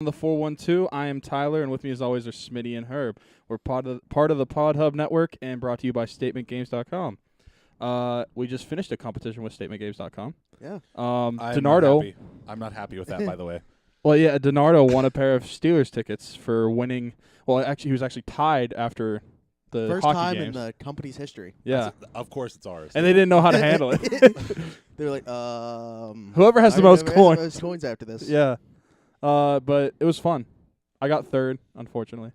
The 412. I am Tyler, and with me as always are Smitty and Herb. We're part of the Pod Hub Network and brought to you by StatementGames.com. We just finished a competition with StatementGames.com. Yeah. DiNardo. I'm not happy with that, by the way. Well, yeah, DiNardo won a pair of Steelers tickets for winning. Well, actually, he was actually tied after the First hockey time games. in the company's history. Yeah, Of course it's ours. and they didn't know how to handle it. They were like, Whoever has the most coins. Most coins after this. Yeah, but it was fun. I got third, unfortunately.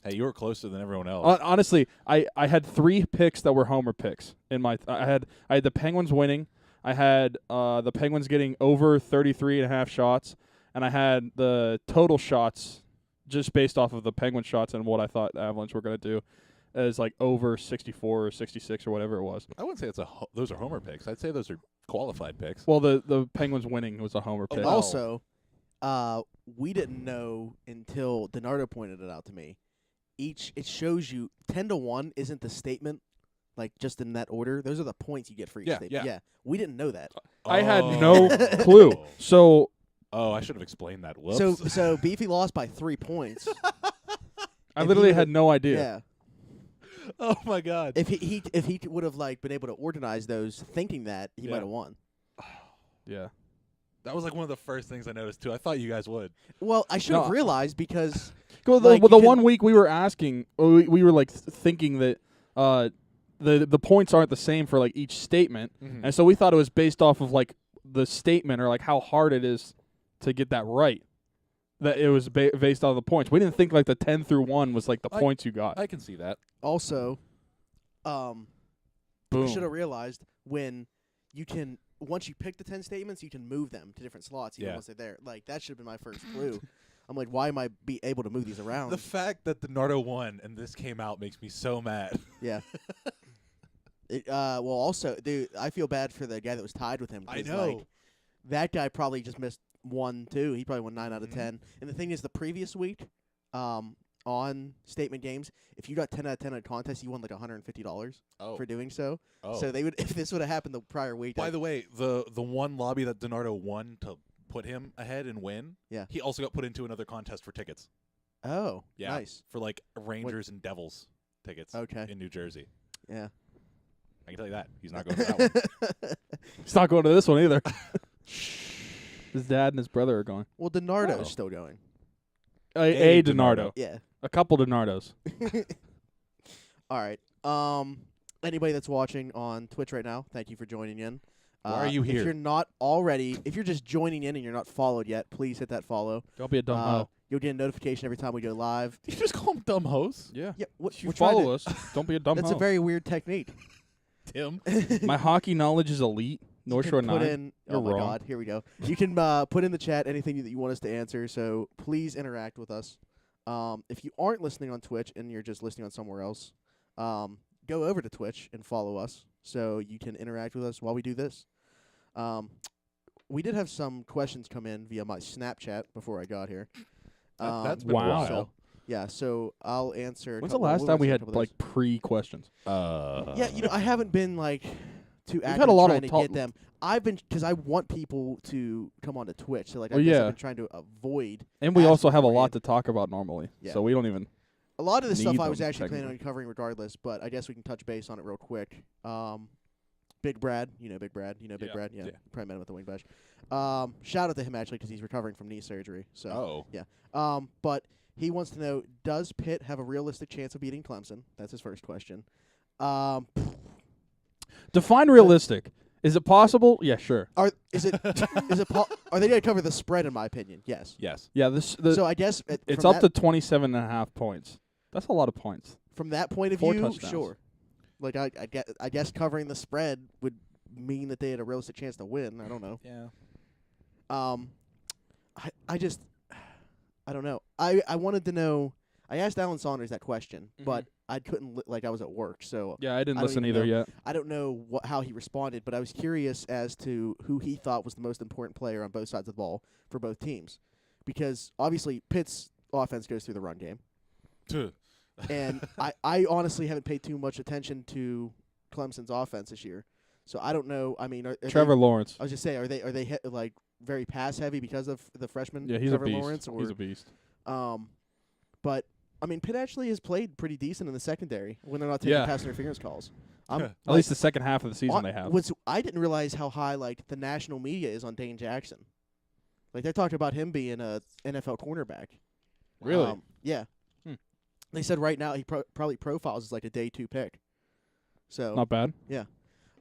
Hey, you were closer than everyone else. Honestly, I had 3 picks that were homer picks in my. I had the Penguins winning. I had the Penguins getting over 33.5 shots, and I had the total shots just based off of the Penguin shots and what I thought the Avalanche were going to do as like over 64 or 66 or whatever it was. I wouldn't say those are homer picks. I'd say those are qualified picks. Well, the Penguins winning was a homer pick. wow. Also, we didn't know until DiNardo pointed it out to me. It shows you 10-1 isn't the statement, like just in that order. Those are the points you get for each statement. Yeah. We didn't know that. I had no clue. So I should have explained that. Whoops. So Beefy lost by 3 points. I If literally he had no idea. Yeah. Oh my God. If he would have like been able to organize those, thinking that he Yeah. might have won. Yeah. That was like one of the first things I noticed too. I thought you guys would. Well, I should have realized because Well, Like, the you can- one week we were asking, we were like thinking that the points aren't the same for like each statement, and so we thought it was based off of like the statement or like how hard it is to get that right. That it was based on the points. We didn't think like the 10 through 1 was like the points you got. I can see that. also, Boom. should have realized when you can once you pick the 10 statements, you can move them to different slots even Yeah. once they're there. Like that should have been my first clue. I'm like, why am I be able to move these around? The fact that DiNardo won and this came out makes me so mad. Yeah. Well, also, dude, I feel bad for the guy that was tied with him. I 'cause, know. Like, that guy probably just missed 1, 2. He probably won 9 out of Mhm. 10. And the thing is, the previous week, on Statement Games, if you got 10 out of 10 on a contest, you won like $150 Oh. for doing so. Oh. So they would, if this would have happened the prior week. By the way, the one lobby that DiNardo won to put him ahead and win, Yeah. he also got put into another contest for tickets. Oh, Yeah. nice. For like Rangers and Devils tickets Okay. in New Jersey. Yeah. I can tell you that. He's not going to that one. He's not going to this one either. His dad and his brother are going. Well, DiNardo's Oh. still going. A A DiNardo. Yeah. A couple DiNardos. All right. Anybody that's watching on Twitch right now, thank you for joining in. Why are you If here? you're not already, if you're just joining in and you're not followed yet, please hit that follow. Don't be a dumb hoe. You'll get a notification every time we go live. Did you just call him dumb host? Yeah. Yeah, If you we're trying follow to- us, don't be a dumb That's hoe. a very weird technique. Tim? My hockey knowledge is elite. North You Shore can put 9. in, You're oh my wrong. God, here we go. You can put in the chat anything that you want us to answer, so please interact with us. If you aren't listening on Twitch and you're just listening on somewhere else, go over to Twitch and follow us so you can interact with us while we do this. We did have some questions come in via my Snapchat before I got here. That's been Wow. a while. So, yeah, so I'll answer. When's the last time we had like pre-questions? Yeah, I haven't been like too active had a lot trying of to talk- get them. I've been because I want people to come onto Twitch. So like, I Well, guess yeah. I've been trying to avoid And we also have a Asking lot for to talk about normally. Yeah. So we don't even. a lot of the stuff Need I was them, actually planning on technically. covering regardless. But I guess we can touch base on it real quick. Big Brad, Big Brad, Big Yeah. Brad, yeah, Yeah. probably met him at the Wing Bash. Shout out to him actually because he's recovering from knee surgery. So Oh. but he wants to know: does Pitt have a realistic chance of beating Clemson? That's his first question. Define realistic. Is it possible? Yeah, sure. Are they going to cover the spread? In my opinion, yes. Yes. Yeah, So I guess it's from up that, to 27.5 points. That's a lot of points. from that point of 4 view. touchdowns. Sure. Like I guess covering the spread would mean that they had a realistic chance to win. I don't know. Yeah. I don't know. I wanted to know. I asked Alan Saunders that question, but I couldn't. I was at work, so Yeah, I didn't I don't listen even either know. yet. I don't know how he responded. But I was curious as to who he thought was the most important player on both sides of the ball for both teams, because obviously Pitt's offense goes through the run game. Tuh. And I honestly haven't paid too much attention to Clemson's offense this year, so I don't know. I mean, are Trevor Lawrence. I was just saying, are they like very pass heavy because of the freshman Yeah, he's Trevor a beast. Lawrence, or He's a beast. but I mean, Pitt actually has played pretty decent in the secondary when they're not taking Yeah. pass interference calls. At least the second half of the season they have. I didn't realize how high the national media is on Dane Jackson. Like they're talking about him being a NFL cornerback. Really? Yeah. Hmm. They said right now he probably profiles as like a day 2 pick. So Not bad. yeah.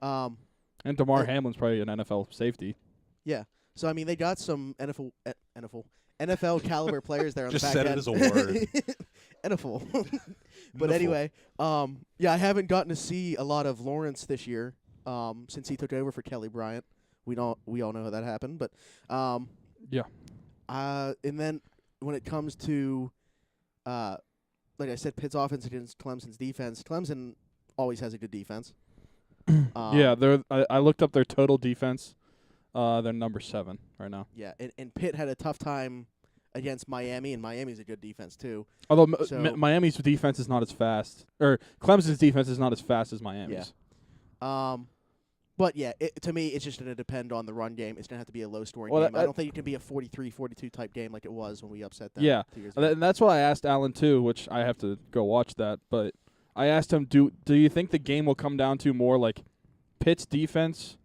And Damar Hamlin's probably an NFL safety. Yeah. So I mean, they got some NFL caliber players there on Just the back said it end. as a word. NFL. But Niffle. anyway, yeah, I haven't gotten to see a lot of Lawrence this year since he took over for Kelly Bryant. We all know how that happened, but Yeah. and then when it comes to like I said, Pitt's offense against Clemson's defense, Clemson always has a good defense. Yeah, I looked up their total defense. They're number 7 right now. Yeah, and Pitt had a tough time against Miami, and Miami's a good defense too. Although So- Miami's defense is not as fast, or Clemson's defense is not as fast as Miami's. But yeah, to me, it's just going to depend on the run game. It's going to have to be a low-scoring Well, game. I don't think it can be a 43-42 type game like it was when we upset them. Yeah. 2 years ago. And that's why I asked Alan too, which I have to go watch that. But I asked him, do you think the game will come down to more like Pitt's defense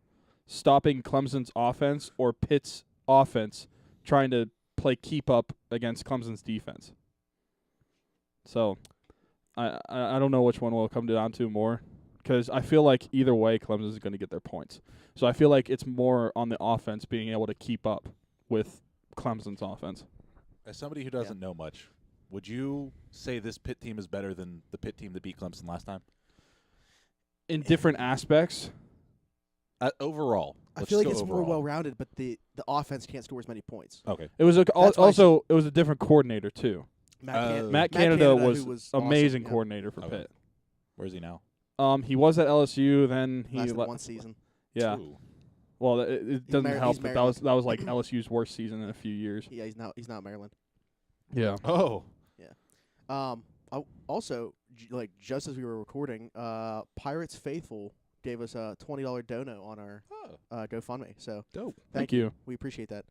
stopping Clemson's offense, or Pitt's offense trying to play keep up against Clemson's defense? So I don't know which one will come down to more, because I feel like either way Clemson is going to get their points. So I feel like it's more on the offense being able to keep up with Clemson's offense. As somebody who doesn't know much, would you say this Pitt team is better than the Pitt team that beat Clemson last time? In different aspects. Overall. I Let's feel like just it's go more overall. well-rounded, but the offense can't score as many points. Okay. It was That's why it was a different coordinator too. Matt Canada who was amazing awesome, coordinator for Okay. Pitt. Where's he now? He was at LSU, then he Lasted 1 season. yeah. Ooh. Well, it doesn't married- help he's that married. that was like LSU's worst season in a few years. Yeah, he's not Maryland. Yeah. Oh. Also, just as we were recording, Pirates Faithful gave us a $20 dono on our GoFundMe. So Dope. Thank you. we appreciate that.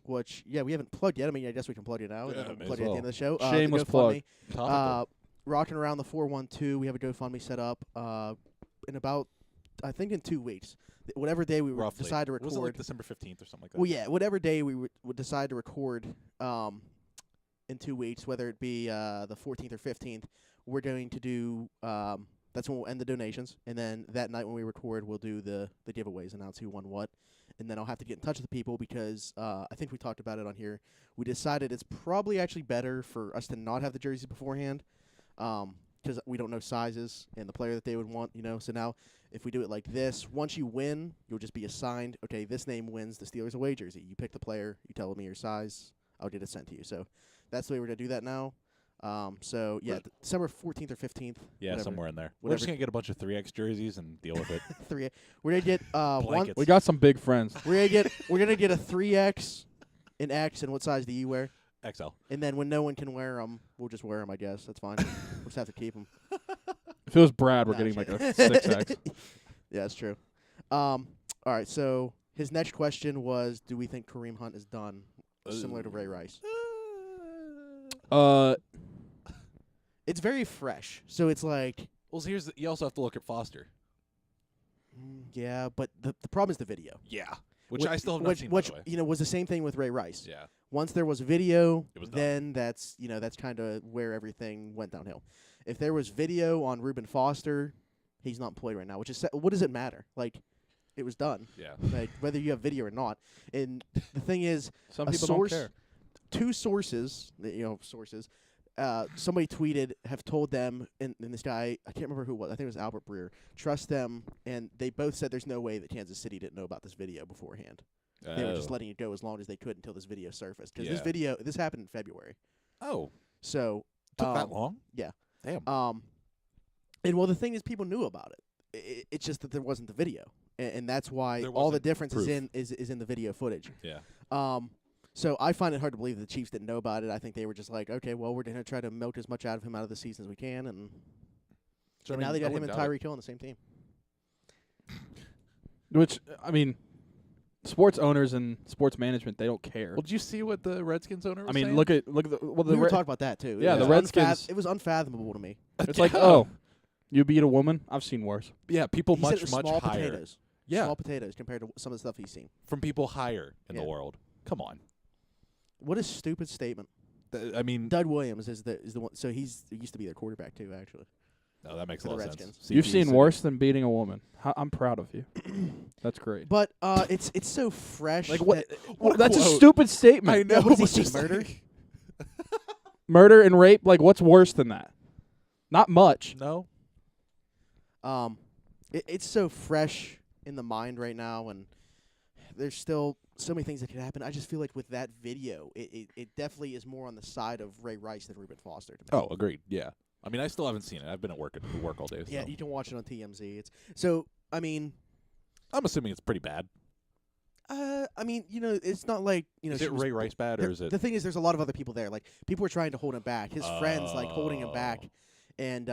Which we haven't plugged yet. I mean, I guess we can plug it now. Yeah, And then may plug as it at the well. end of the show. Shameless the plug. GoFundMe, Topical. Rocking Around the 412. We have a GoFundMe set up in about, I think, in 2 weeks. Whatever day we Roughly. decide to record. Was it like December 15th or something like that? Well, yeah, whatever day we would decide to record in 2 weeks, whether it be the 14th or 15th, we're going to do that's when we'll end the donations. And then that night when we record, we'll do the giveaways, announce who won what. And then I'll have to get in touch with the people because I think we talked about it on here. We decided it's probably actually better for us to not have the jerseys beforehand because we don't know sizes and the player that they would want, So now if we do it like this, once you win, you'll just be assigned, okay, this name wins the Steelers away jersey. You pick the player, you tell me your size, I'll get it sent to you. So that's the way we're going to do that now. So, yeah, December 14th or 15th. Yeah, whatever. somewhere in there. We're Whatever. just going to get a bunch of 3X jerseys and deal with it. We're going to get one. Blankets. We got some big friends. We're gonna get a 3X, an X, and what size do you wear? XL. And then when no one can wear them, we'll just wear them. I guess that's fine. We'll just have to keep them. If it was Brad, we're Nah, getting shit. like a 6X. Yeah, that's true. All right. So his next question was, do we think Kareem Hunt is done, similar to Ray Rice? It's very fresh, so it's like, Well, so you also have to look at Foster. yeah, but the problem is the video. Yeah. Which I still have not seen, by Which the way. was the same thing with Ray Rice. Yeah. Once there was video, It was done. then that's kind of where everything went downhill. If there was video on Reuben Foster, he's not employed right now. Which is what does it matter? Like, it was done. Yeah. Like whether you have video or not. And the thing is, Some a people source, don't care. 2 sources, sources. Somebody tweeted, have told them, and this guy, I can't remember who it was. I think it was Albert Breer. Trust them, and they both said there's no way that Kansas City didn't know about this video beforehand. They were just letting it go as long as they could until this video surfaced. Because this happened in February. Oh. So Took that long? yeah. Damn. And well, the thing is, people knew about it. It's just that there wasn't the video, and that's why There all the wasn't difference proof. is in the video footage. Yeah. So I find it hard to believe the Chiefs didn't know about it. I think they were just like, okay, well, we're going to try to milk as much out of him out of the season as we can, and now they got him and Tyreek Hill on the same team. Which, I mean, sports owners and sports management, they don't care. Well, did you see what the Redskins owner was I mean, saying? look at the we were talking about that too. Yeah, It the was Redskins- It was unfathomable to me. It's like, oh, you beat a woman? I've seen worse. Yeah, people He said it much was much small higher. potatoes. Yeah, Small potatoes compared to some of the stuff he's seen. from people higher in the Yeah. world. Come on. What a stupid statement. I mean, Doug Williams is the one. So he used to be their quarterback too, actually. no, that makes a for the lot of Redskins. sense. You've CP seen said- worse than beating a woman. I'm proud of you. That's great. But it's so fresh. Like what? that- What a That's a quote. stupid statement. I know. what does he but say, just murder? like- Murder and rape. Like, what's worse than that? Not much. No. It's so fresh in the mind right now, and there's still so many things that could happen. I just feel like with that video, it definitely is more on the side of Ray Rice than Reuben Foster. To me. Oh, agreed. Yeah. I mean, I still haven't seen it. I've been at work all day. yeah, so. you can watch it on TMZ. It's so. I mean, I'm assuming it's pretty bad. it's not like Is she it was- Ray Rice bad, or is it? The thing is, there's a lot of other people there. Like people were trying to hold him back. His friends like holding him back, Oh. and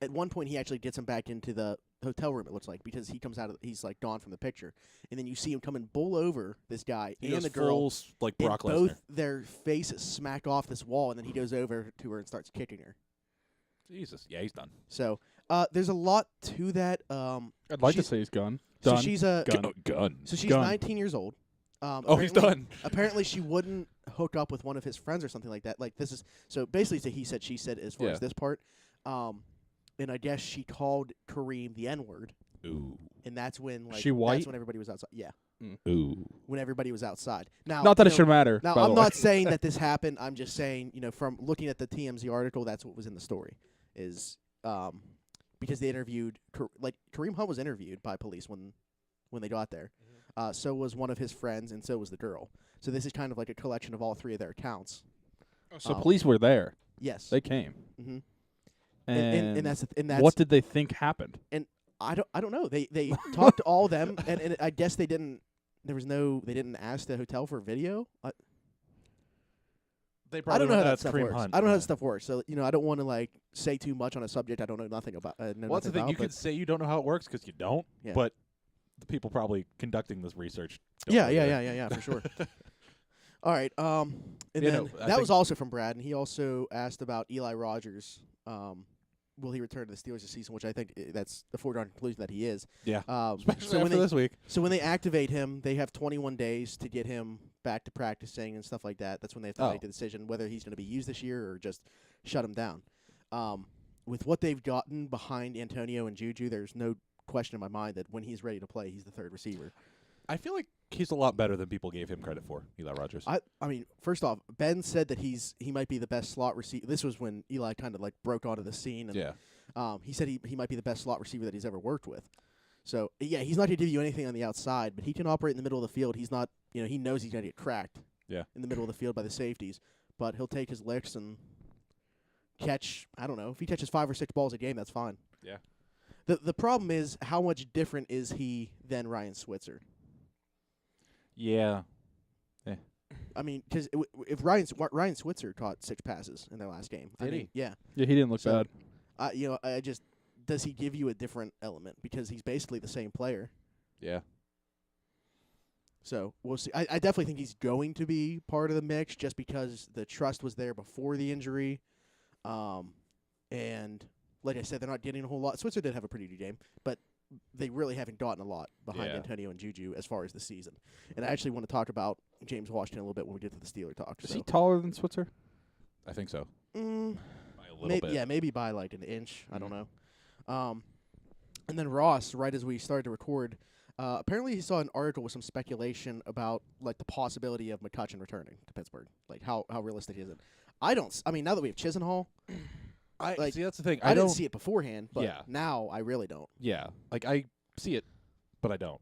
at one point he actually gets him back into the hotel room. It looks like because he comes out of he's like gone from the picture, and then you see him come and bull over this guy He and goes the girl. full like And Brock Lesnar. both their faces smack off this wall, and then he goes over to her and starts kicking her. Jesus. Yeah, he's done. So there's a lot to that. I'd like to she's- say he's gone. So Done. she's a Gun. Gun. so she's Gun. 19 years old. Oh, he's apparently- done. Apparently, she wouldn't hook up with one of his friends or something like that. Like this is so basically, it's a he said she said as far Yeah. as this part. And I guess she called Kareem the N word, Ooh. and that's when like She white? That's when everybody was outside. Yeah, Ooh. when everybody was outside. Now, Not that you it should know, matter. Now, by I'm the way. not saying that this happened. I'm just saying, from looking at the TMZ article, that's what was in the story. Is because they interviewed Kareem Hunt was interviewed by police when they got there. So was one of his friends, and so was the girl. So this is kind of like a collection of all three of their accounts. So police were there. Yes. They came. Mm-hmm. And, And that's what did they think happened? I don't know. They talked to all of them, and I guess they didn't. They didn't ask the hotel for video. They I don't know how that that's stuff Kareem works. Hunt. I don't know how yeah. that stuff works. So I don't want to say too much on a subject I don't know nothing about. Well, that's the thing. about, You could say you don't know how it works because you don't, Yeah. but the people probably conducting this research. Don't Yeah, know yeah, either. yeah, for sure. All right. And You then know, I that was think- also from Brad, and he also asked about Eli Rogers. Will he return to the Steelers this season? Which I think that's the foregone conclusion that he is. Yeah. so Especially when after they this week. so when they activate him, they have 21 days to get him back to practicing and stuff like that. That's when they have to Oh. make the decision whether he's going to be used this year or just shut him down. With what they've gotten behind Antonio and Juju, there's no question in my mind that when he's ready to play, he's the third receiver. I feel like he's a lot better than people gave him credit for, Eli Rogers. I mean, first off, Ben said that he might be the best slot receiver. This was when Eli kind of broke onto the scene, and yeah. he said he might be the best slot receiver that he's ever worked with. So yeah, he's not going to give you anything on the outside, but he can operate in the middle of the field. He's not, he knows he's going to get cracked. Yeah. In the middle of the field by the safeties, but he'll take his licks and catch. I don't know if he catches 5 or 6 balls a game, that's fine. Yeah. The problem is how much different is he than Ryan Switzer? Yeah. I mean, because if Ryan Switzer caught 6 passes in their last game, Did he? Yeah. Yeah, he didn't look So- bad. I just does he give you a different element because he's basically the same player. Yeah. So we'll see. I definitely think he's going to be part of the mix just because the trust was there before the injury, and like I said, they're not getting a whole lot. Switzer did have a pretty good game, but they really haven't gotten a lot behind Yeah. Antonio and Juju as far as the season. And I actually want to talk about James Washington a little bit when we get to the Steeler talk. Is so. he taller than Switzer? I think so. Mm, By a little maybe, bit. yeah, maybe by like an inch. I don't Mhm. know. And then Ross, right as we started to record, apparently he saw an article with some speculation about the possibility of McCutcheon returning to Pittsburgh. Like how realistic is it? I mean, now that we have Chisenhall, I see. That's the thing. I don't didn't see it beforehand, but Yeah. now I really don't. Yeah. I see it, but I don't.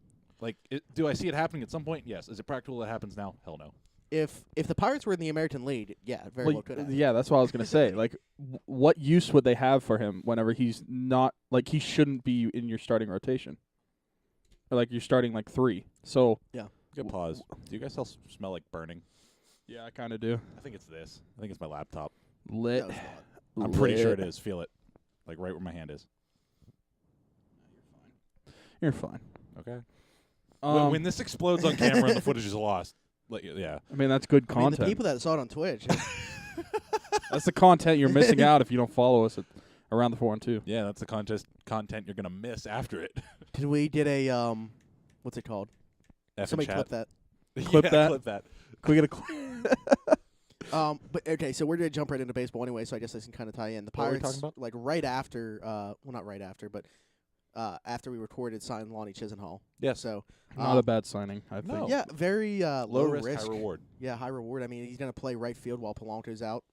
Do I see it happening at some point? Yes. Is it practical that happens now? Hell no. If the Pirates were in the American League, yeah, it very well could have. Yeah, that's what I was gonna say. What use would they have for him whenever he's not he shouldn't be in your starting rotation, or you're starting 3? So Good pause. Do you guys all smell like burning? yeah, I kind of do. I think it's this. I think it's my laptop. Lit. No, it's not. I'm pretty sure it is. Feel it. Right where my hand is. You're fine. Okay. When this explodes on camera and the footage is lost, yeah. I mean, that's good I mean, content. the people that saw it on Twitch. That's the content you're missing out if you don't follow us at Around the 4 and 2. Yeah, that's the content you're going to miss after it. Did we get a what's it called? F Somebody and clip chat. that. Clip Yeah, that? Clip that. Can we get a But okay, so we're gonna jump right into baseball anyway. So I guess this can kind of tie in. The What were we Pirates, talking about? like right after, well, not right after, but after we recorded, signed Lonnie Chisenhall. Yes. So Not a bad signing, I think. No. yeah, very Low risk, high reward. Yeah, high reward. I mean, he's gonna play right field while Polanco's out.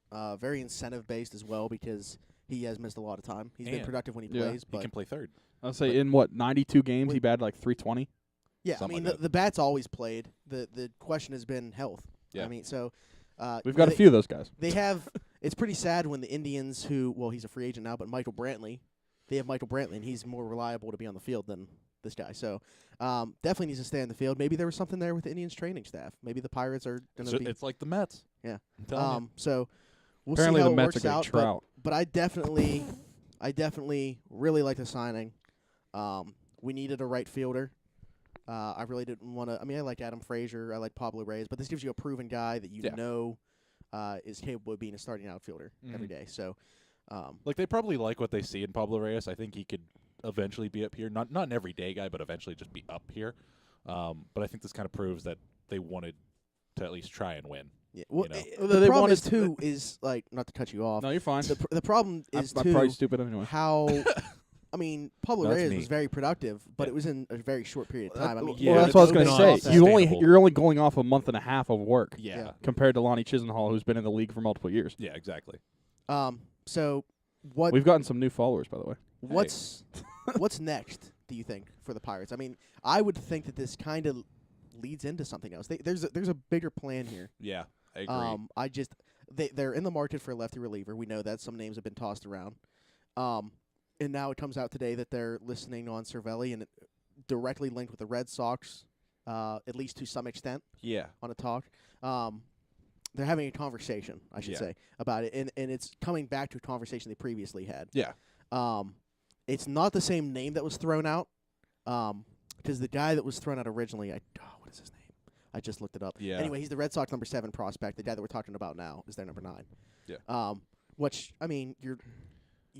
Very incentive based as well because he has missed a lot of time. He's been And productive when he Yeah. plays, He but can play third. I'll say in 92 games he batted like 320. yeah, I something mean like that. the bat's always played. The question has been health. Yeah. I mean, so We've got a few of those guys. They have. It's pretty sad when the Indians, he's a free agent now, but Michael Brantley, they have Michael Brantley, and he's more reliable to be on the field than this guy. So definitely needs to stay on the field. Maybe there was something there with the Indians training staff. Maybe the Pirates are going to be. It's like the Mets. Yeah. I'm telling you. So we'll Apparently see how the it Mets works are getting out. Trout. But I definitely really like the signing. We needed a right fielder. I really didn't want to. I mean, I like Adam Frazier. I like Pablo Reyes, but this gives you a proven guy that you Yeah. know is capable of being a starting outfielder every day. So, Like they probably like what they see in Pablo Reyes. I think he could eventually be up here. Not an everyday guy, but eventually just be up here. But I think this kind of proves that they wanted to at least try and win. yeah. Well, know. the They problem wanted is too is like not to cut you off. No, you're fine. The problem I'm is probably too stupid anyway. how. I mean, Pablo That's Reyes me. was very productive, but Yeah. it was in a very short period of time. I mean, Yeah, well, that's what I was it's going to not say. sustainable. You're only going off a month and a half of work Yeah. compared to Lonnie Chisenhall, who's been in the league for multiple years. Yeah, exactly. So what We've gotten some new followers, by the way. what's next? Do you think for the Pirates? I mean, I would think that this kind of leads into something else. There's a bigger plan here. Yeah, I agree. They're in the market for a lefty reliever. We know that some names have been tossed around. And now it comes out today that they're listening on Cervelli and it directly linked with the Red Sox, at least to some extent Yeah. on a talk. They're having a conversation, I should Yeah. say, about it, and it's coming back to a conversation they previously had. Yeah. It's not the same name that was thrown out, because the guy that was thrown out originally, what is his name? I just looked it up. Yeah. Anyway, he's the Red Sox number 7 prospect. The guy that we're talking about now is their number 9. Yeah. Which I mean, you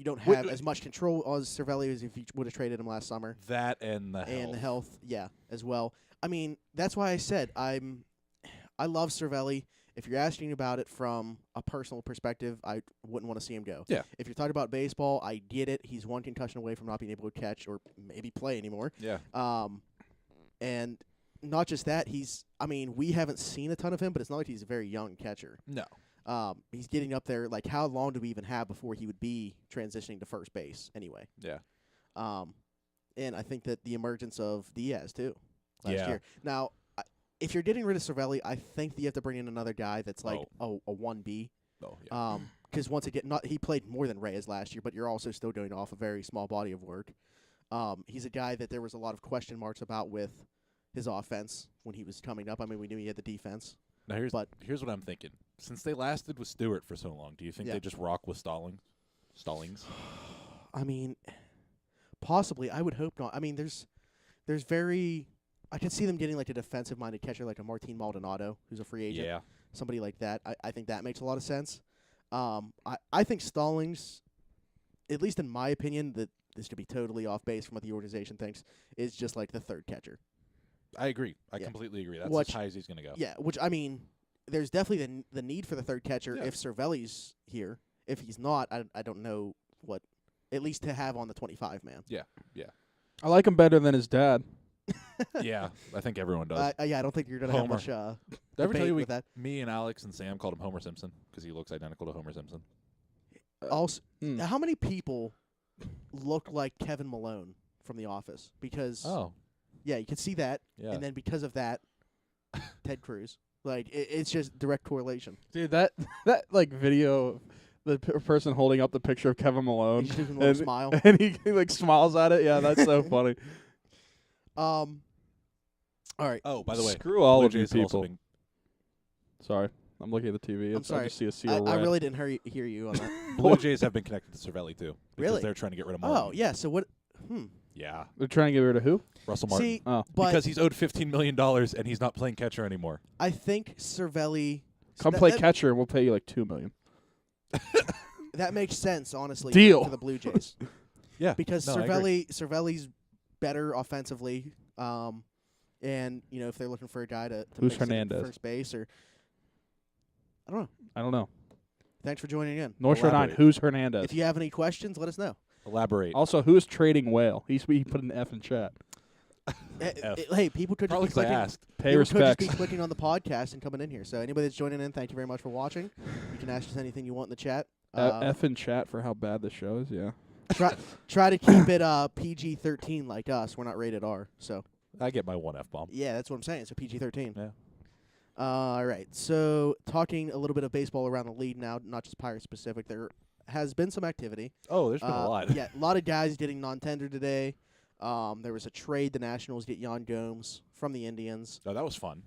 don't Wait, have as much control as Cervelli as if you would have traded him last summer. That and the health. And the health, yeah, as well. I mean, that's why I said I love Cervelli. If you're asking about it from a personal perspective, I wouldn't want to see him go. Yeah. If you're talking about baseball, I get it. He's one concussion away from not being able to catch or maybe play anymore. Yeah. And not just that, we haven't seen a ton of him, but it's not like he's a very young catcher. No. He's getting up there. Like, how long do we even have before he would be transitioning to first base anyway? Yeah. And I think that the emergence of Diaz, too, last Yeah. year. Now, if you're getting rid of Cervelli, I think that you have to bring in another guy that's like a 1B. Oh, yeah. Because once again, he played more than Reyes last year, but you're also still going off a very small body of work. He's a guy that there was a lot of question marks about with his offense when he was coming up. I mean, we knew he had the defense. Now here's what I'm thinking. Since they lasted with Stewart for so long, do you think Yeah. they just rock with Stallings? I mean, possibly. I would hope not. I mean, there's I could see them getting like a defensive-minded catcher like a Martin Maldonado, who's a free agent. Yeah. Somebody like that. I think that makes a lot of sense. I think Stallings, at least in my opinion, that this could be totally off base from what the organization thinks, is just like the third catcher. I agree. I Yeah. completely agree. That's Which- as high as he's going to go. Yeah, which, I mean, there's definitely the need for the third catcher Yeah. if Cervelli's here. If he's not, I don't know what, at least to have on the 25 man. I like him better than his dad. Yeah, I think everyone does. Yeah, I don't think you're going to have Homer. much Did I ever debate tell you with that. me and Alex and Sam called him Homer Simpson because he looks identical to Homer Simpson? Also, Hmm. how many people look like Kevin Malone from The Office? Because, yeah, you can see that. Yeah. And then because of that, Ted Cruz. Like, it's just direct correlation. Dude, that like video, the person holding up the picture of Kevin Malone, He's doing a little smile. and he like smiles at it. Yeah, that's so funny. All right. Oh, by the way, Screw all Blue of you Jays have also people. been- Sorry, I'm looking at the TV. I'm I sorry. just see a sea I of red. really didn't hear you on that. Blue Jays have been connected to Cervelli too because Really? they're trying to get rid of Oh, Martin. yeah. So what? Yeah, They're trying to get rid of who? Russell Martin. See, Oh. but Because he's owed $15 million and he's not playing catcher anymore. I think Cervelli. Come play catcher and we'll pay you like $2 million. That makes sense, honestly. Deal. For the Blue Jays. Yeah, Because no, I agree. Cervelli's better offensively, and if they're looking for a guy to Who's mix it at Hernandez? first base, or I don't know. I don't know. Thanks for joining in. North Shore 9, Elaborate. who's Hernandez? If you have any questions, let us know. Elaborate. Also, who's trading Whale? He put an F in chat. F. Hey, people could Probably just be because I clicking. asked. Pay People could respects. just be clicking on the podcast and coming in here. So anybody that's joining in, thank you very much for watching. You can ask us anything you want in the chat. F in chat for how bad the show is, yeah. Try to keep it PG-13 like us. We're not rated R. So I get my one F-bomb. yeah, that's what I'm saying. So PG-13. Yeah. All right. So talking a little bit of baseball around the league now, not just Pirates specific. There has been some activity. Oh, there's been a lot. Yeah, a lot of guys getting non-tender today. There was a trade. The Nationals get Yan Gomes from the Indians. Oh, that was fun.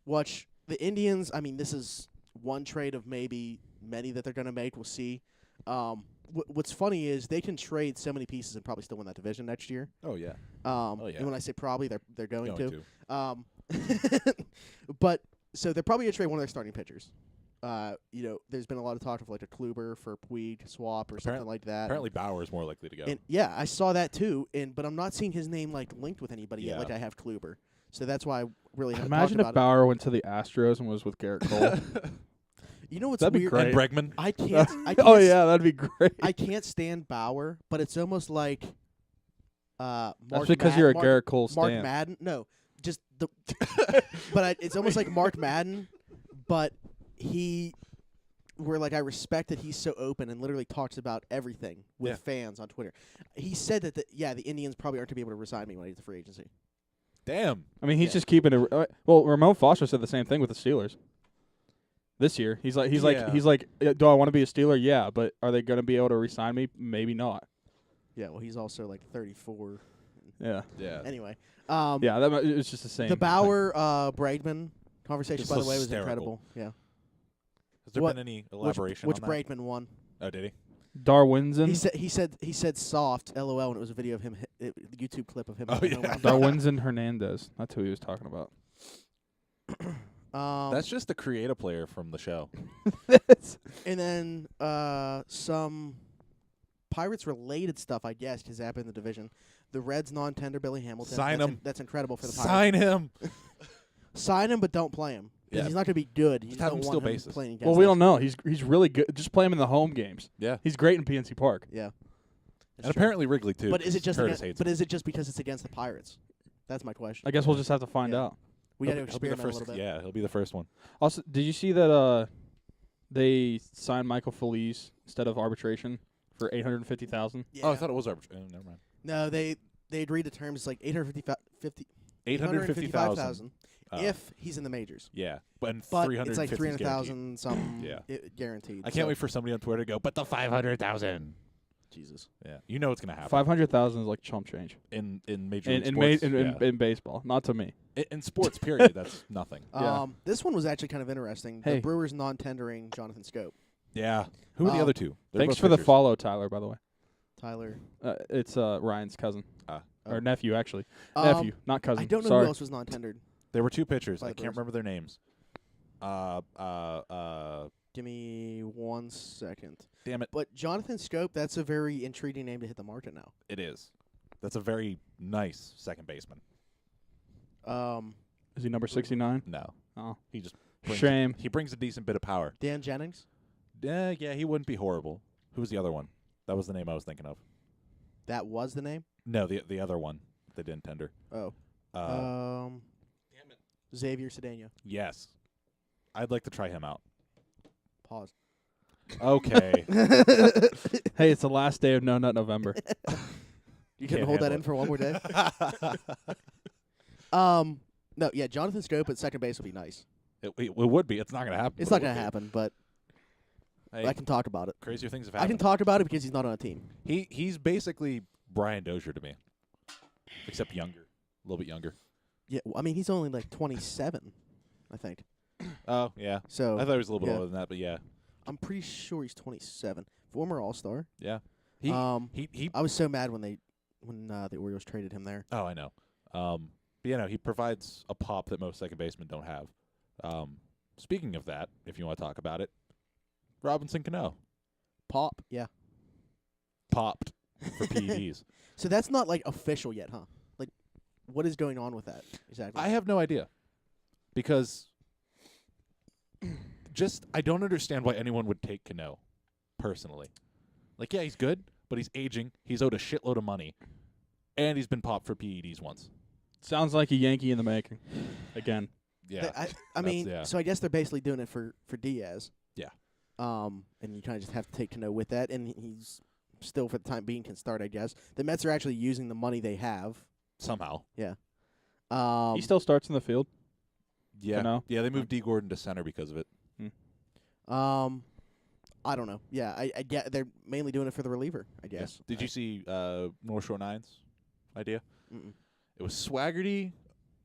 Which the Indians, I mean, this is one trade of maybe many that they're going to make. We'll see. What's funny is they can trade so many pieces and probably still win that division next year. Oh, yeah. Yeah. yeah. And when I say probably, they're going to. to. But so they're probably going to trade one of their starting pitchers. There's been a lot of talk of like a Kluber for Puig swap or something like that. Apparently Bauer's more likely to go. And yeah, I saw that too. But I'm not seeing his name like linked with anybody yet, Yeah. like I have Kluber. So that's why I really haven't Imagine talked if about Bauer went to the Astros and was with Garrett Cole. it. You know what's That'd be weird? great. And Bregman. I can't. Oh, yeah, that'd be great. I can't stand Bauer, but it's almost like Mark That's because you're a Mark, Garrett Cole Mark stan. Madden. No, just the. But it's almost like Mark Madden, but where like I respect that he's so open and literally talks about everything with Yeah. fans on Twitter. He said that the Indians probably aren't going to be able to resign me when I get to free agency. Damn. I mean, he's Yeah. just keeping it. Well, Ramon Foster said the same thing with the Steelers. This year, he's like, do I want to be a Steeler? Yeah, but are they going to be able to re-sign me? Maybe not. Yeah, well, he's also like 34. Yeah, Yeah. Anyway, yeah, it's just the same. the Bauer Bregman conversation, Just by the way, was hysterical. incredible. Yeah, Has there What- been any elaboration which on that? Bregman won? Oh, did he? Darwinson, He said soft LOL, and it was a video of him, YouTube clip of him. Oh, hitting a yeah. home run. Darwinson Hernandez. That's who he was talking about. That's just the creative player from the show. And then some Pirates related stuff, I guess, has happened in the division. The Reds non-tender Billy Hamilton. Sign that's him. That's incredible for the Pirates. Sign him. Sign him, but don't play him. 'Cause Yeah. he's not going to be good. You Just just have don't him want steal him bases. playing against Well, we us. don't know. He's really good. Just play him in the home games. Yeah. He's great in PNC Park. Yeah. That's And true. apparently Wrigley, too. But is it just Curtis against, hates but him. is it just because it's against the Pirates? That's my question. I guess we'll just have to find Yeah. out. We got to He'll be the experiment a first, little bit. Yeah, he'll be the first one. Also, did you see that they signed Michael Feliz instead of arbitration for $850,000? Yeah. Oh, I thought it was arbitration. Never mind. No, they agreed to terms like $850,000 $850,000. if he's in the majors. Yeah, but But $350,000 it's like guaranteed. 300,000 something Yeah. guaranteed. I can't wait for somebody on Twitter to go, but the 500,000. Jesus. Yeah, you know what's gonna happen 500,000 is like chump change in major in league sports. in baseball. Not to me. In sports, period. That's nothing. Yeah. This one was actually kind of interesting. Hey. The Brewers non-tendering Jonathan Scope. Yeah. Who are the other two? They're Thanks both for the pitchers. follow, Tyler. By the way, Tyler. it's Ryan's cousin Ah. or nephew, actually. Um, Nephew, not cousin. I don't know Sorry. who else was non-tendered. There were two pitchers. By I the can't Brewers. remember their names. Give me 1 second. Damn it. But Jonathan Scope, that's a very intriguing name to hit the market now. It is. That's a very nice second baseman. Is he number 69? No, Oh, he just brings shame. He brings a decent bit of power. Dan Jennings? Yeah, he wouldn't be horrible. Who's the other one? That was the name I was thinking of. That was the name? No, the other one they didn't tender. Oh. Damn it. Xavier Cedeno. Yes, I'd like to try him out. Pause. Okay. Hey, it's the last day of No Nut November. You Can't can hold that handle in it. for one more day? No, yeah, Jonathan Scope at second base would be nice. It would be. It's not going to happen. It's but not it going would to be. happen, but Hey, I can talk about it. crazier things have I can happened. talk about it because he's not on a team. He's basically Brian Dozier to me, except younger, a little bit younger. Yeah, I mean, he's only like 27, I think. Oh yeah, So I thought he was a little bit yeah. older than that, but yeah, I'm pretty sure he's 27. Former All-Star. yeah. He I was so mad when they when the Orioles traded him there. Oh, I know. But he provides a pop that most second basemen don't have. Speaking of that, if you want to talk about it, Robinson Cano Pop, yeah. popped for PEDs. So that's not like official yet, huh? Like, what is going on with that exactly? I have no idea because I don't understand why anyone would take Cano personally. Like, yeah, he's good, but he's aging. He's owed a shitload of money, and he's been popped for PEDs once. Sounds like a Yankee in the making. Again. Yeah. I mean, yeah. so I guess they're basically doing it for Diaz. Yeah. And you kind of just have to take Cano with that, and he's still for the time being can start, I guess. The Mets are actually using the money they have. Somehow. Yeah. He still starts in the field. Yeah. Cano? Yeah, they moved D. Gordon to center because of it. I don't know. Yeah, I get they're mainly doing it for the reliever, I guess. Yeah. Did you see North Shore Nine's idea? Mm-mm. It was Swaggerty,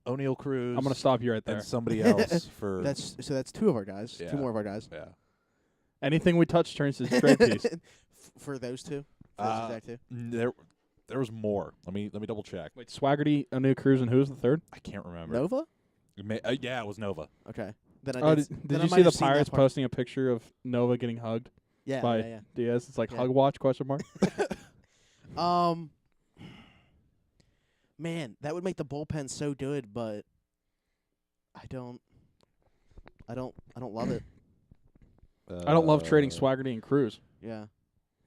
O'Neal Cruz. I'm going to stop you right there. And somebody else for That's two of our guys. Yeah. Two more of our guys. yeah. Anything we touch turns to trade piece. For those two. For those exact two. There was more. Let me double check. Wait, Swaggerty, O'Neal Cruz, and who's the third? I can't remember. Nova. Yeah, it was Nova. Okay. Then Oh, then did I you might see the have seen that Pirates part. posting a picture of Nova getting hugged Yeah, by yeah, Diaz? It's like Yeah. hug watch question mark. yeah. Man, that would make the bullpen so good, but I don't love it. I don't love trading Swaggerty and Cruz. Yeah.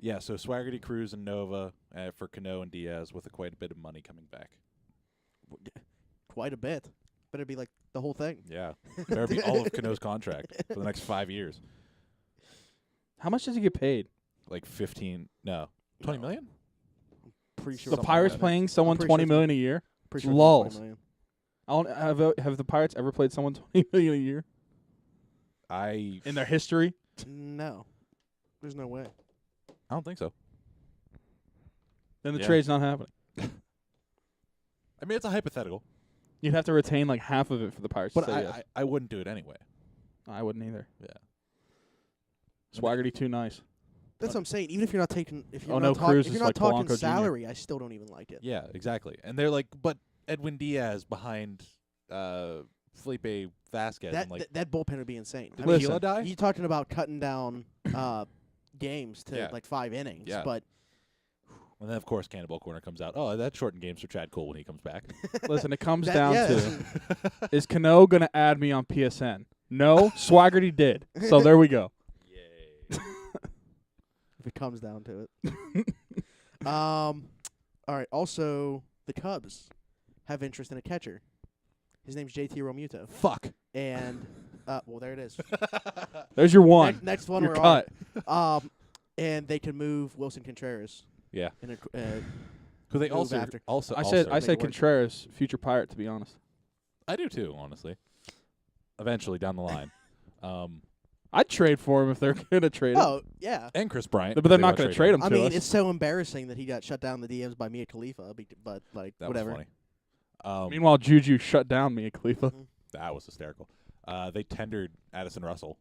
Yeah, so Swaggerty, Cruz, and Nova for Cano and Diaz with quite a bit of money coming back. Quite a bit. Better be like the whole thing. Yeah. Better be all of Cano's contract for the next 5 years. How much does he get paid? Like 20 million? Pretty sure. The Something Pirates like that. playing someone pretty $20 sure million a year? Pretty sure Lulz. it's 20 million. I don't have the Pirates ever played someone $20 million a year I in their history? No. There's no way. don't think so. Then the Yeah. trade's not happening. I mean, it's a hypothetical, You'd have to retain like half of it for the Pirates. but to say yes. I wouldn't do it anyway. I wouldn't either. Yeah. Swaggerty too nice. That's what I'm saying. Even if you're not taking, if you're Oh, no, not, talk, Cruz if is you're not like talking Polanco Jr. salary, I still don't even like it. Yeah, exactly. And they're like, but Edwin Diaz behind Felipe Vasquez. That and like, that bullpen would be insane. did I mean, Tequila die? you're talking about cutting down games to Yeah. like 5 innings, Yeah. but And then, of course, Cannonball Corner comes out. Oh, that shortened games for Chad Cole when he comes back. Listen, it comes That- down yeah, to is Cano going to add me on PSN? No, Swaggerty did. So there we go. Yay. if it comes down to it. All right. Also, the Cubs have interest in a catcher. His name's JT Realmuto, Fuck. and well, there it is. There's your one. Next one You're we're cut. on. And they can move Wilson Contreras. Yeah. In a, Who they move also after. also I also- said make it work. Contreras, future Pirate, to be honest. I do too, honestly. Eventually down the line. I'd trade for him if they're going to trade him. oh yeah. And Chris Bryant. But if they're they not wanna going to trade him I to mean, us. it's so embarrassing that he got shut down the DMs by Mia Khalifa, but like That whatever. was funny. Meanwhile, Juju shut down Mia Khalifa. That was hysterical. They tendered Addison Russell.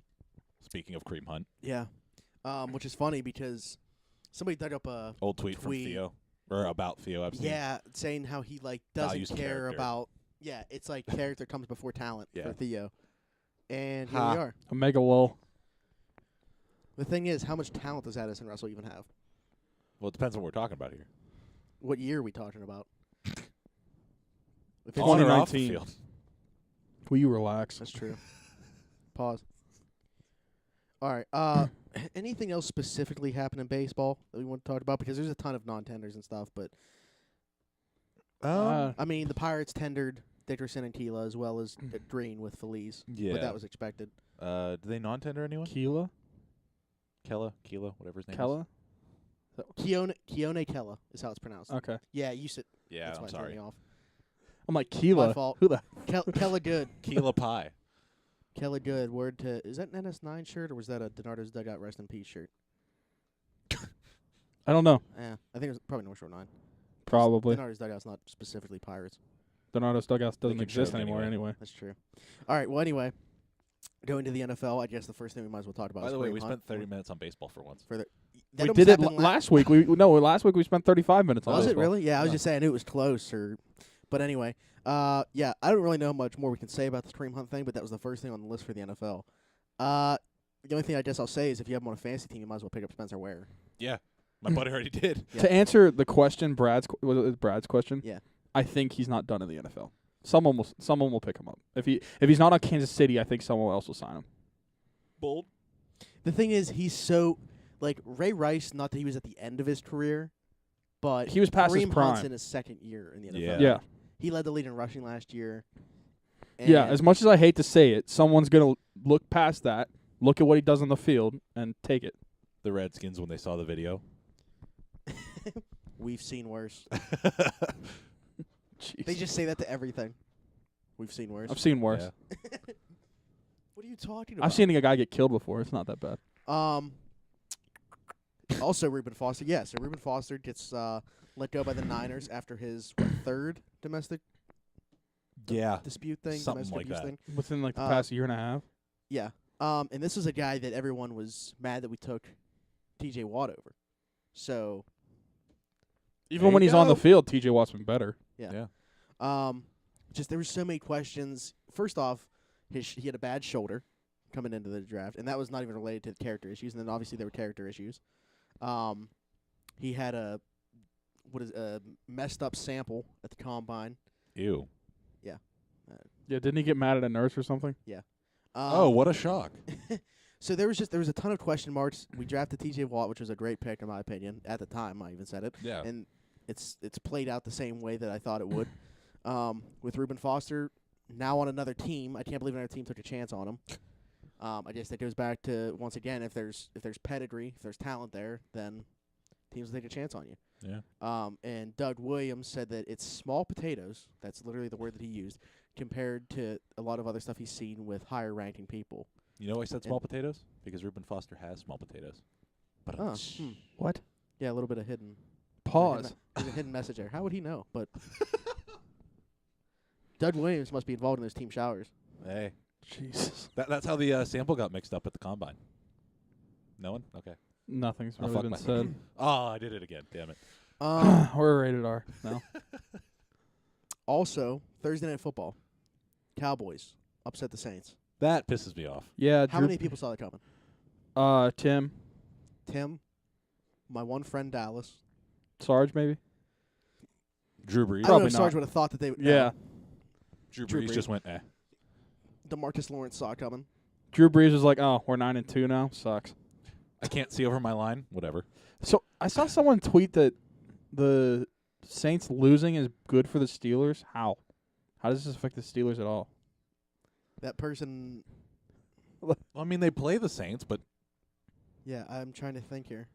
Speaking of Cream Hunt, Yeah. Which is funny because somebody dug up a old tweet from Tweet. Theo or about Theo Epstein. yeah saying how he like doesn't Values care character. about it's like character comes before talent Yeah. for Theo, and here Ha. we are. A mega lull. The thing is, how much talent does Addison Russell even have? Well, it depends on what we're talking about here. What year are we talking about? If it's On or off the 2019. field. Will you relax? That's true. Pause. All right. Anything else specifically happen in baseball that we want to talk about? Because there's a ton of non-tenders and stuff, but I mean, the Pirates tendered Dickerson and Tila as well as Green with Feliz. Yeah. But that was expected. Do they non-tender anyone? Keela? Keila, whatever his name Kella? Keone Kella is how it's pronounced. Okay. Yeah, you said. is. Yeah, that's I'm why it threw sorry. me off. I'm like, Keela? My fault. Who the? Kella Good. Keila Pie. Kella Good. Word to. Is that an NS9 shirt or was that a Donardo's Dugout Rest in Peace shirt? I don't know. Yeah, I think it was probably North Shore 9. Probably. Donardo's Dugout's not specifically Pirates. Donato's Dugouts doesn't can exist choke anymore anyway. anyway. That's true. All right. Well, anyway, Going to the NFL, I guess the first thing we might as well talk about By is the way, Kareem we Hunt. spent 30 minutes on baseball for once. That We almost did it happened last week. Last week we spent 35 minutes on Was it baseball. really? Yeah, I was Yeah. just saying it was close. But anyway, yeah, I don't really know much more we can say about the Kareem Hunt thing, but that was the first thing on the list for the NFL. The only thing I guess I'll say is if you have him on a fantasy team, you might as well pick up Spencer Ware. Yeah, my buddy already did. Yeah. To answer the question, was it Brad's question? Yeah. I think he's not done in the NFL. Someone will pick him up. If he's not on Kansas City, I think someone else will sign him. Bold. The thing is, he's so like Ray Rice. Not that he was at the end of his career, but He was past his Kareem Hunt's prime. in his second year in the NFL. Yeah. Yeah. He led the league in rushing last year. Yeah, and as much as I hate to say it, someone's going to look past that, look at what he does on the field, and take it. The Redskins, when they saw the video. we've seen worse. Jeez. They just say that to everything. We've seen worse. I've seen worse. Yeah. What are you talking about? I've seen a guy get killed before. It's not that bad. Also, Reuben Foster. Yeah, so Reuben Foster gets let go by the Niners after his third domestic Yeah. dispute thing, Something domestic like abuse that. thing. Within the Uh, past year and a half. Yeah. And this was a guy that everyone was mad that we took T.J. Watt over. So, Even when you he's on the go. field, T.J. Watt's been better. just there were so many questions. First off, he had a bad shoulder coming into the draft, and that was not even related to the character issues. And then obviously there were character issues. He had a messed up sample at the combine. Ew. Yeah, didn't he get mad at a nurse or something? Oh, what a shock. So there was a ton of question marks. We drafted T.J. Watt, which was a great pick in my opinion at the time. I even said it, Yeah. and it's played out the same way that I thought it would. With Reuben Foster now on another team, I can't believe another team took a chance on him. I guess that goes back to once again, if there's pedigree, if there's talent there, then teams will take a chance on you. Yeah. And Doug Williams said that it's small potatoes. That's literally the word that he used, compared to a lot of other stuff he's seen with higher ranking people. You know why I said small potatoes? Because Reuben Foster has small potatoes. But What? Yeah, a little bit of hidden. Pause. There's a hidden message there. How would he know? But Doug Williams must be involved in those team showers. Hey, Jesus. that's how the sample got mixed up at the combine. No one? Okay. Nothing's Oh, really fuck been my- said. Oh, I did it again. Damn it. We're rated R. No. Also, Thursday Night Football, Cowboys upset the Saints. That pisses me off. Yeah. How many people saw that coming? Tim. Tim, my one friend Dallas. Sarge, maybe? Drew Brees. I don't know Probably if Sarge not. would have thought that they would. Yeah. Drew Drew Brees Brees. just went, eh. DeMarcus Lawrence saw it coming. Drew Brees was like, oh, we're 9-2 now. Sucks. I can't see over my line. Whatever. So I saw someone tweet that the Saints losing is good for the Steelers. How? How does this affect the Steelers at all? That person. Well, I mean, they play the Saints, but Yeah, I'm trying to think here.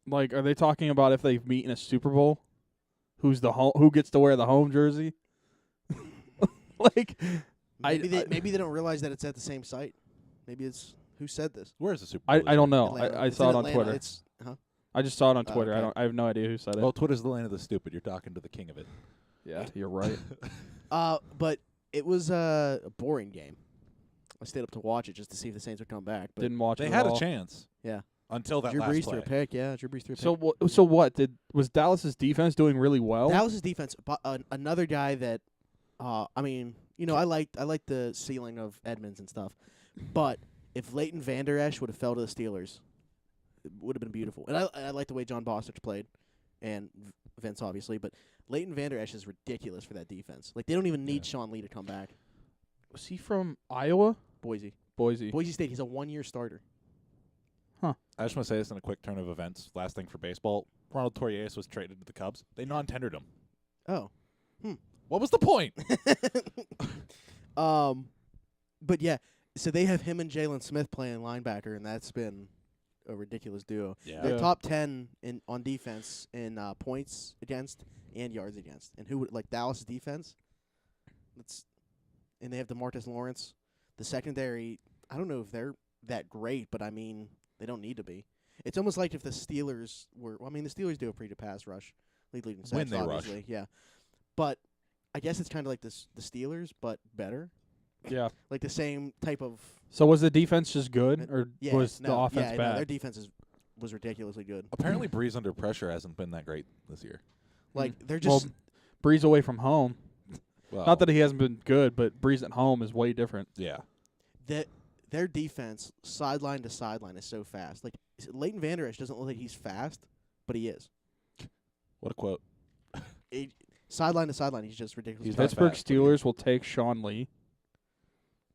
Like, are they talking about if they meet in a Super Bowl? Who gets to wear the home jersey? Like, Maybe they don't realize that it's at the same site. Maybe it's who said this. where's the Super I Bowl? don't know. Atlanta. I It's saw in it on Atlanta. Twitter. It's I just saw it on Oh, Twitter. okay. I have no idea who said it. Well, Twitter's the land of the stupid. You're talking to the king of it. Yeah, you're right. But it was a boring game. I stayed up to watch it just to see if the Saints would come back. But Didn't watch They it had at a all. chance. Yeah. Until that Drew last Brees play. threw a pick. Yeah, Drew Brees threw a pick. So what? Was Dallas's defense doing really well? Dallas's defense, another guy that, I mean, I liked the ceiling of Edmonds and stuff, but if Leighton Vander Esch would have fell to the Steelers, it would have been beautiful. And I like the way John Bostich played, and Vince obviously, but Leighton Vander Esch is ridiculous for that defense. Like they don't even need Yeah. Sean Lee to come back. Was he from Iowa? Boise Boise. State. He's a 1-year starter. I just want to say this in a quick turn of events. Last thing for baseball. Ronald Torreyes was traded to the Cubs. They non-tendered him. Oh, What was the point? but yeah, so they have him and Jalen Smith playing linebacker, and that's been a ridiculous duo. Yeah. They're Yeah. top 10 on defense in points against and yards against. And who would like Dallas' defense? And they have DeMarcus Lawrence. The secondary, I don't know if they're that great, but I mean, they don't need to be. It's almost like if the Steelers were. Well, I mean, the Steelers do a pretty good pass rush, lead in sacks, When they rush. obviously. Yeah, but I guess it's kind of like the Steelers, but better. Yeah. like the same type of. So was the defense just good, or Yeah, was no, the offense yeah, bad? No, their defense was ridiculously good. Apparently, Breeze under pressure hasn't been that great this year. Like they're well, just Breeze away from home. Well, Not that he hasn't been good, but Breeze at home is way different. yeah. their defense sideline to sideline is so fast. Like Leighton Vander Esch doesn't look like he's fast, but he is. What a quote. Sideline to sideline, he's just ridiculous. He's not Pittsburgh fast, but he Steelers will take Sean Lee.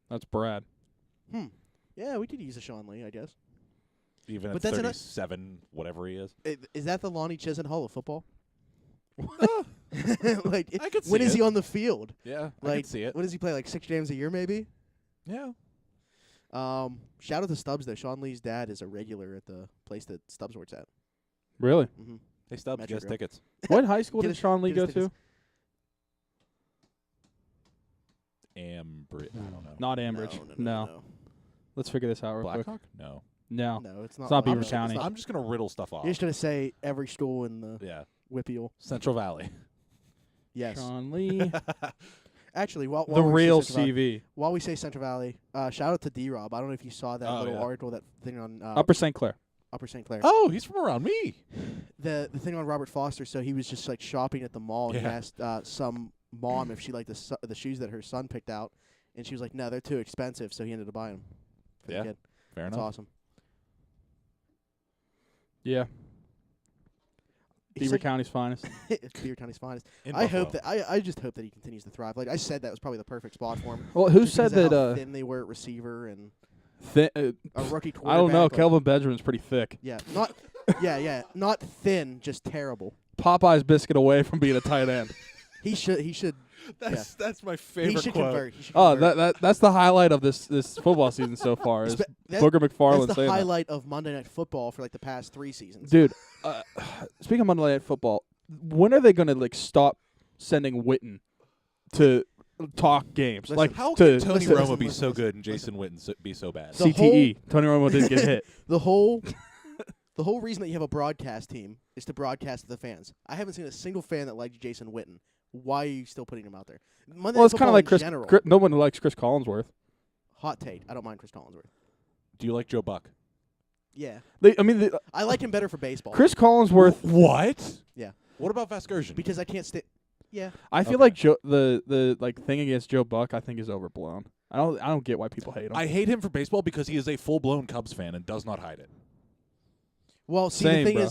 That's Brad. Yeah, we could use a Sean Lee, I guess. Even But at that's 37, whatever he is. Is that the Lonnie Chizen Hall of Football? Like, I could see when is it. he on the field? Yeah, I Like, can see it. What does he play? Like 6 games a year, maybe. Yeah. Shout out to Stubbs though. Sean Lee's dad is a regular at the place that Stubbs works at. Really? Mm-hmm. Hey, Stubbs, Metro get us Grill. tickets. What high school Get did us- Sean Lee get go us to? tickets. Ambridge. I don't know. Not Ambridge. No. Let's figure this out real quick. Blackhawk? No. No. No, it's not. It's not Beaver I'm just- County. it's not- I'm just going to riddle stuff off. You're just gonna say every school in the Yeah. Whippeal. Central Valley. Yes. Sean Lee. Actually, while The we say real Central Valley- CV. While we say Central Valley, shout out to D-Rob. I don't know if you saw that Oh, little yeah. article, that thing on Upper St. Clair. Upper St. Clair. Oh, he's from around me. The thing on Robert Foster. So he was just like shopping at the mall and he Yeah. asked some mom if she liked the shoes that her son picked out, and she was like, "No, they're too expensive." So he ended up buying them for Yeah. the kid. Fair That's enough. awesome. Yeah. He Beaver said- County's finest. Beaver County's finest. In I hope Buffalo. that I just hope that he continues to thrive. Like I said, that was probably the perfect spot for him. Well, who Just said because of that? how thin they were at receiver and a rookie quarterback. I don't know. like- Kelvin Benjamin's pretty thick. Yeah, not thin, just terrible. Popeye's biscuit away from being a tight end. He should. That's my He favorite should quote. convert. He should Oh, convert. that's the highlight of this football season so far. Is That- Booger McFarland That's the saying that. highlight of Monday Night Football for like the past 3 seasons. Dude, speaking of Monday Night Football, when are they going to stop sending Witten to talk games? Listen, like How to can Tony listen, Romo be listen, so listen, good and Jason Witten be so bad? The CTE. Tony Romo didn't get hit. The whole reason that you have a broadcast team is to broadcast to the fans. I haven't seen a single fan that liked Jason Witten. Why are you still putting him out there? Monday Well, Night it's kind Football of like in Chris. general. No one likes Chris Collinsworth. Hot take. I don't mind Chris Collinsworth. Do you like Joe Buck? Yeah, I like him better for baseball. Chris Collinsworth. What? Yeah. What about Vasgersian? because I can't stay. Yeah, I feel Okay. like the thing against Joe Buck. I think is overblown. I don't get why people hate him. I hate him for baseball because he is a full-blown Cubs fan and does not hide it. Well, see, Same, the thing bro.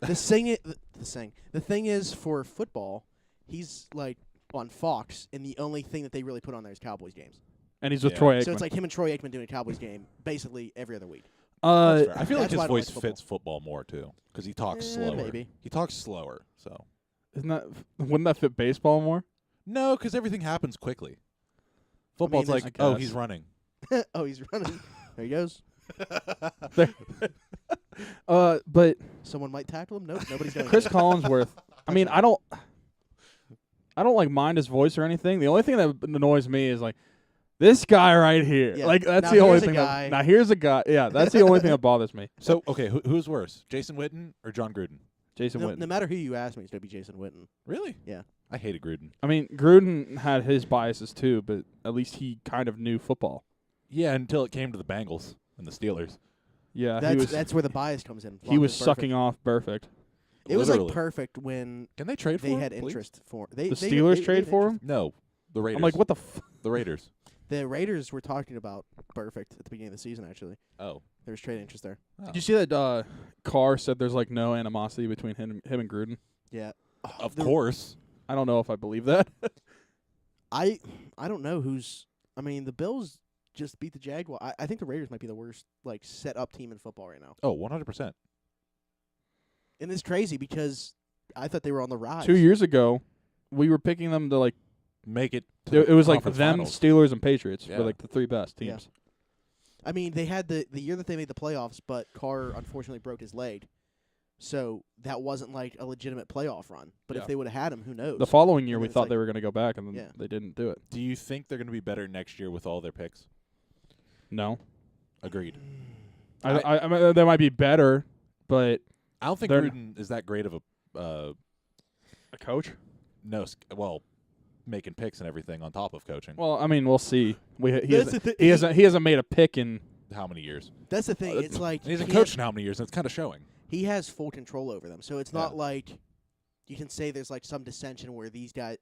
is, the thing is for football, he's like on Fox, and the only thing that they really put on there is Cowboys games. and he's with Yeah. Troy Aikman. So it's like him and Troy Aikman doing a Cowboys game basically every other week. That's fair. I feel like That's his why I don't voice like football. fits football more too because he talks Eh, slower. maybe. He talks slower. So Isn't that wouldn't that fit baseball more? no, because everything happens quickly. Football's there's- like, I oh, guess. he's running. Oh, he's running. There he goes. But Someone might tackle him. Nope, nobody's going. Chris Collinsworth. I mean, I don't mind his voice or anything. The only thing that annoys me is like this guy right here. Yeah. Like that's Now the only here's a thing. guy. Now here's a guy. Yeah, that's the only thing that bothers me. So okay, who's worse, Jason Witten or John Gruden? Jason No, Witten. no matter who you ask me, it's going to be Jason Witten. Really? Yeah. I hated Gruden. I mean, Gruden had his biases too, but at least he kind of knew football. Yeah, until it came to the Bengals and the Steelers. Yeah, he was That's where the bias comes in. he was Longman's sucking perfect. off perfect. It was Literally. like perfect when Can they trade for they him, had please? interest for The Steelers trade had for interest. him. No, the Raiders. I'm like, what the? The Raiders. The Raiders were talking about perfect at the beginning of the season. Actually, Oh. there was trade interest there. Oh. Did you see that Carr said there's like no animosity between him and Gruden? Yeah, Of The- course. I don't know if I believe that. I don't know who's. I mean, the Bills just beat the Jaguars. I think the Raiders might be the worst like set up team in football right now. Oh, 100%. And it's crazy because I thought they were on the rise. 2 years ago, we were picking them to like Make it. To it was like conference them, finals. Steelers, and Patriots Yeah. were like the 3 best Yeah. teams. I mean, they had the year that they made the playoffs, but Carr unfortunately broke his leg. So that wasn't like a legitimate playoff run. But Yeah. if they would have had him, who knows? The following year, And we then it's thought like- they were going to go back, and then Yeah. they didn't do it. Do you think they're going to be better next year with all their picks? No, Agreed. I mean, they might be better, but I don't think They're- Gruden is that great of a a coach. no. Well, making picks and everything on top of coaching. Well, I mean, we'll see. He That's the thi- hasn't made a pick in. How many years? That's the thing. It's like And he hasn't he coached has- in how many years? And it's kind of showing. he has full control over them. So it's Yeah. not like you can say there's like some dissension where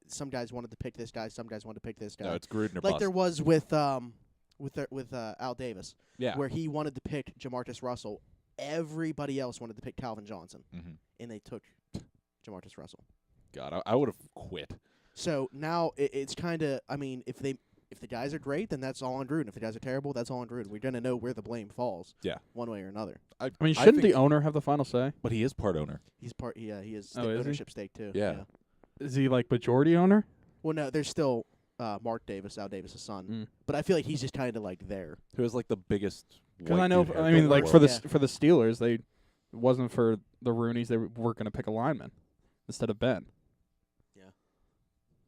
some guys wanted to pick this guy, some guys wanted to pick this guy. No, it's Gruden or like bust. there was with Al Davis, Yeah. where he wanted to pick Jamarcus Russell. Everybody else wanted to pick Calvin Johnson, Mhm. and they took Jamarcus Russell. God, I would have quit. So now it's kind of, I mean, if the guys are great, then that's all on Gruden. If the guys are terrible, that's all on Gruden. We're gonna know where the blame falls. Yeah. One way or another. I mean, shouldn't think- the owner have the final say? But he is part owner. He's part. Yeah, he is Oh, is he? ownership stake too. Yeah. Is he like majority owner? Well, no, there's still Mark Davis, Al Davis' son, Mm. but I feel like he's just kind of like there. Who is like the biggest. Because white I know, dude I haircut mean, in like the for the world. Yeah. for the Steelers, it wasn't for the Rooneys. They were going to pick a lineman instead of Ben. Yeah.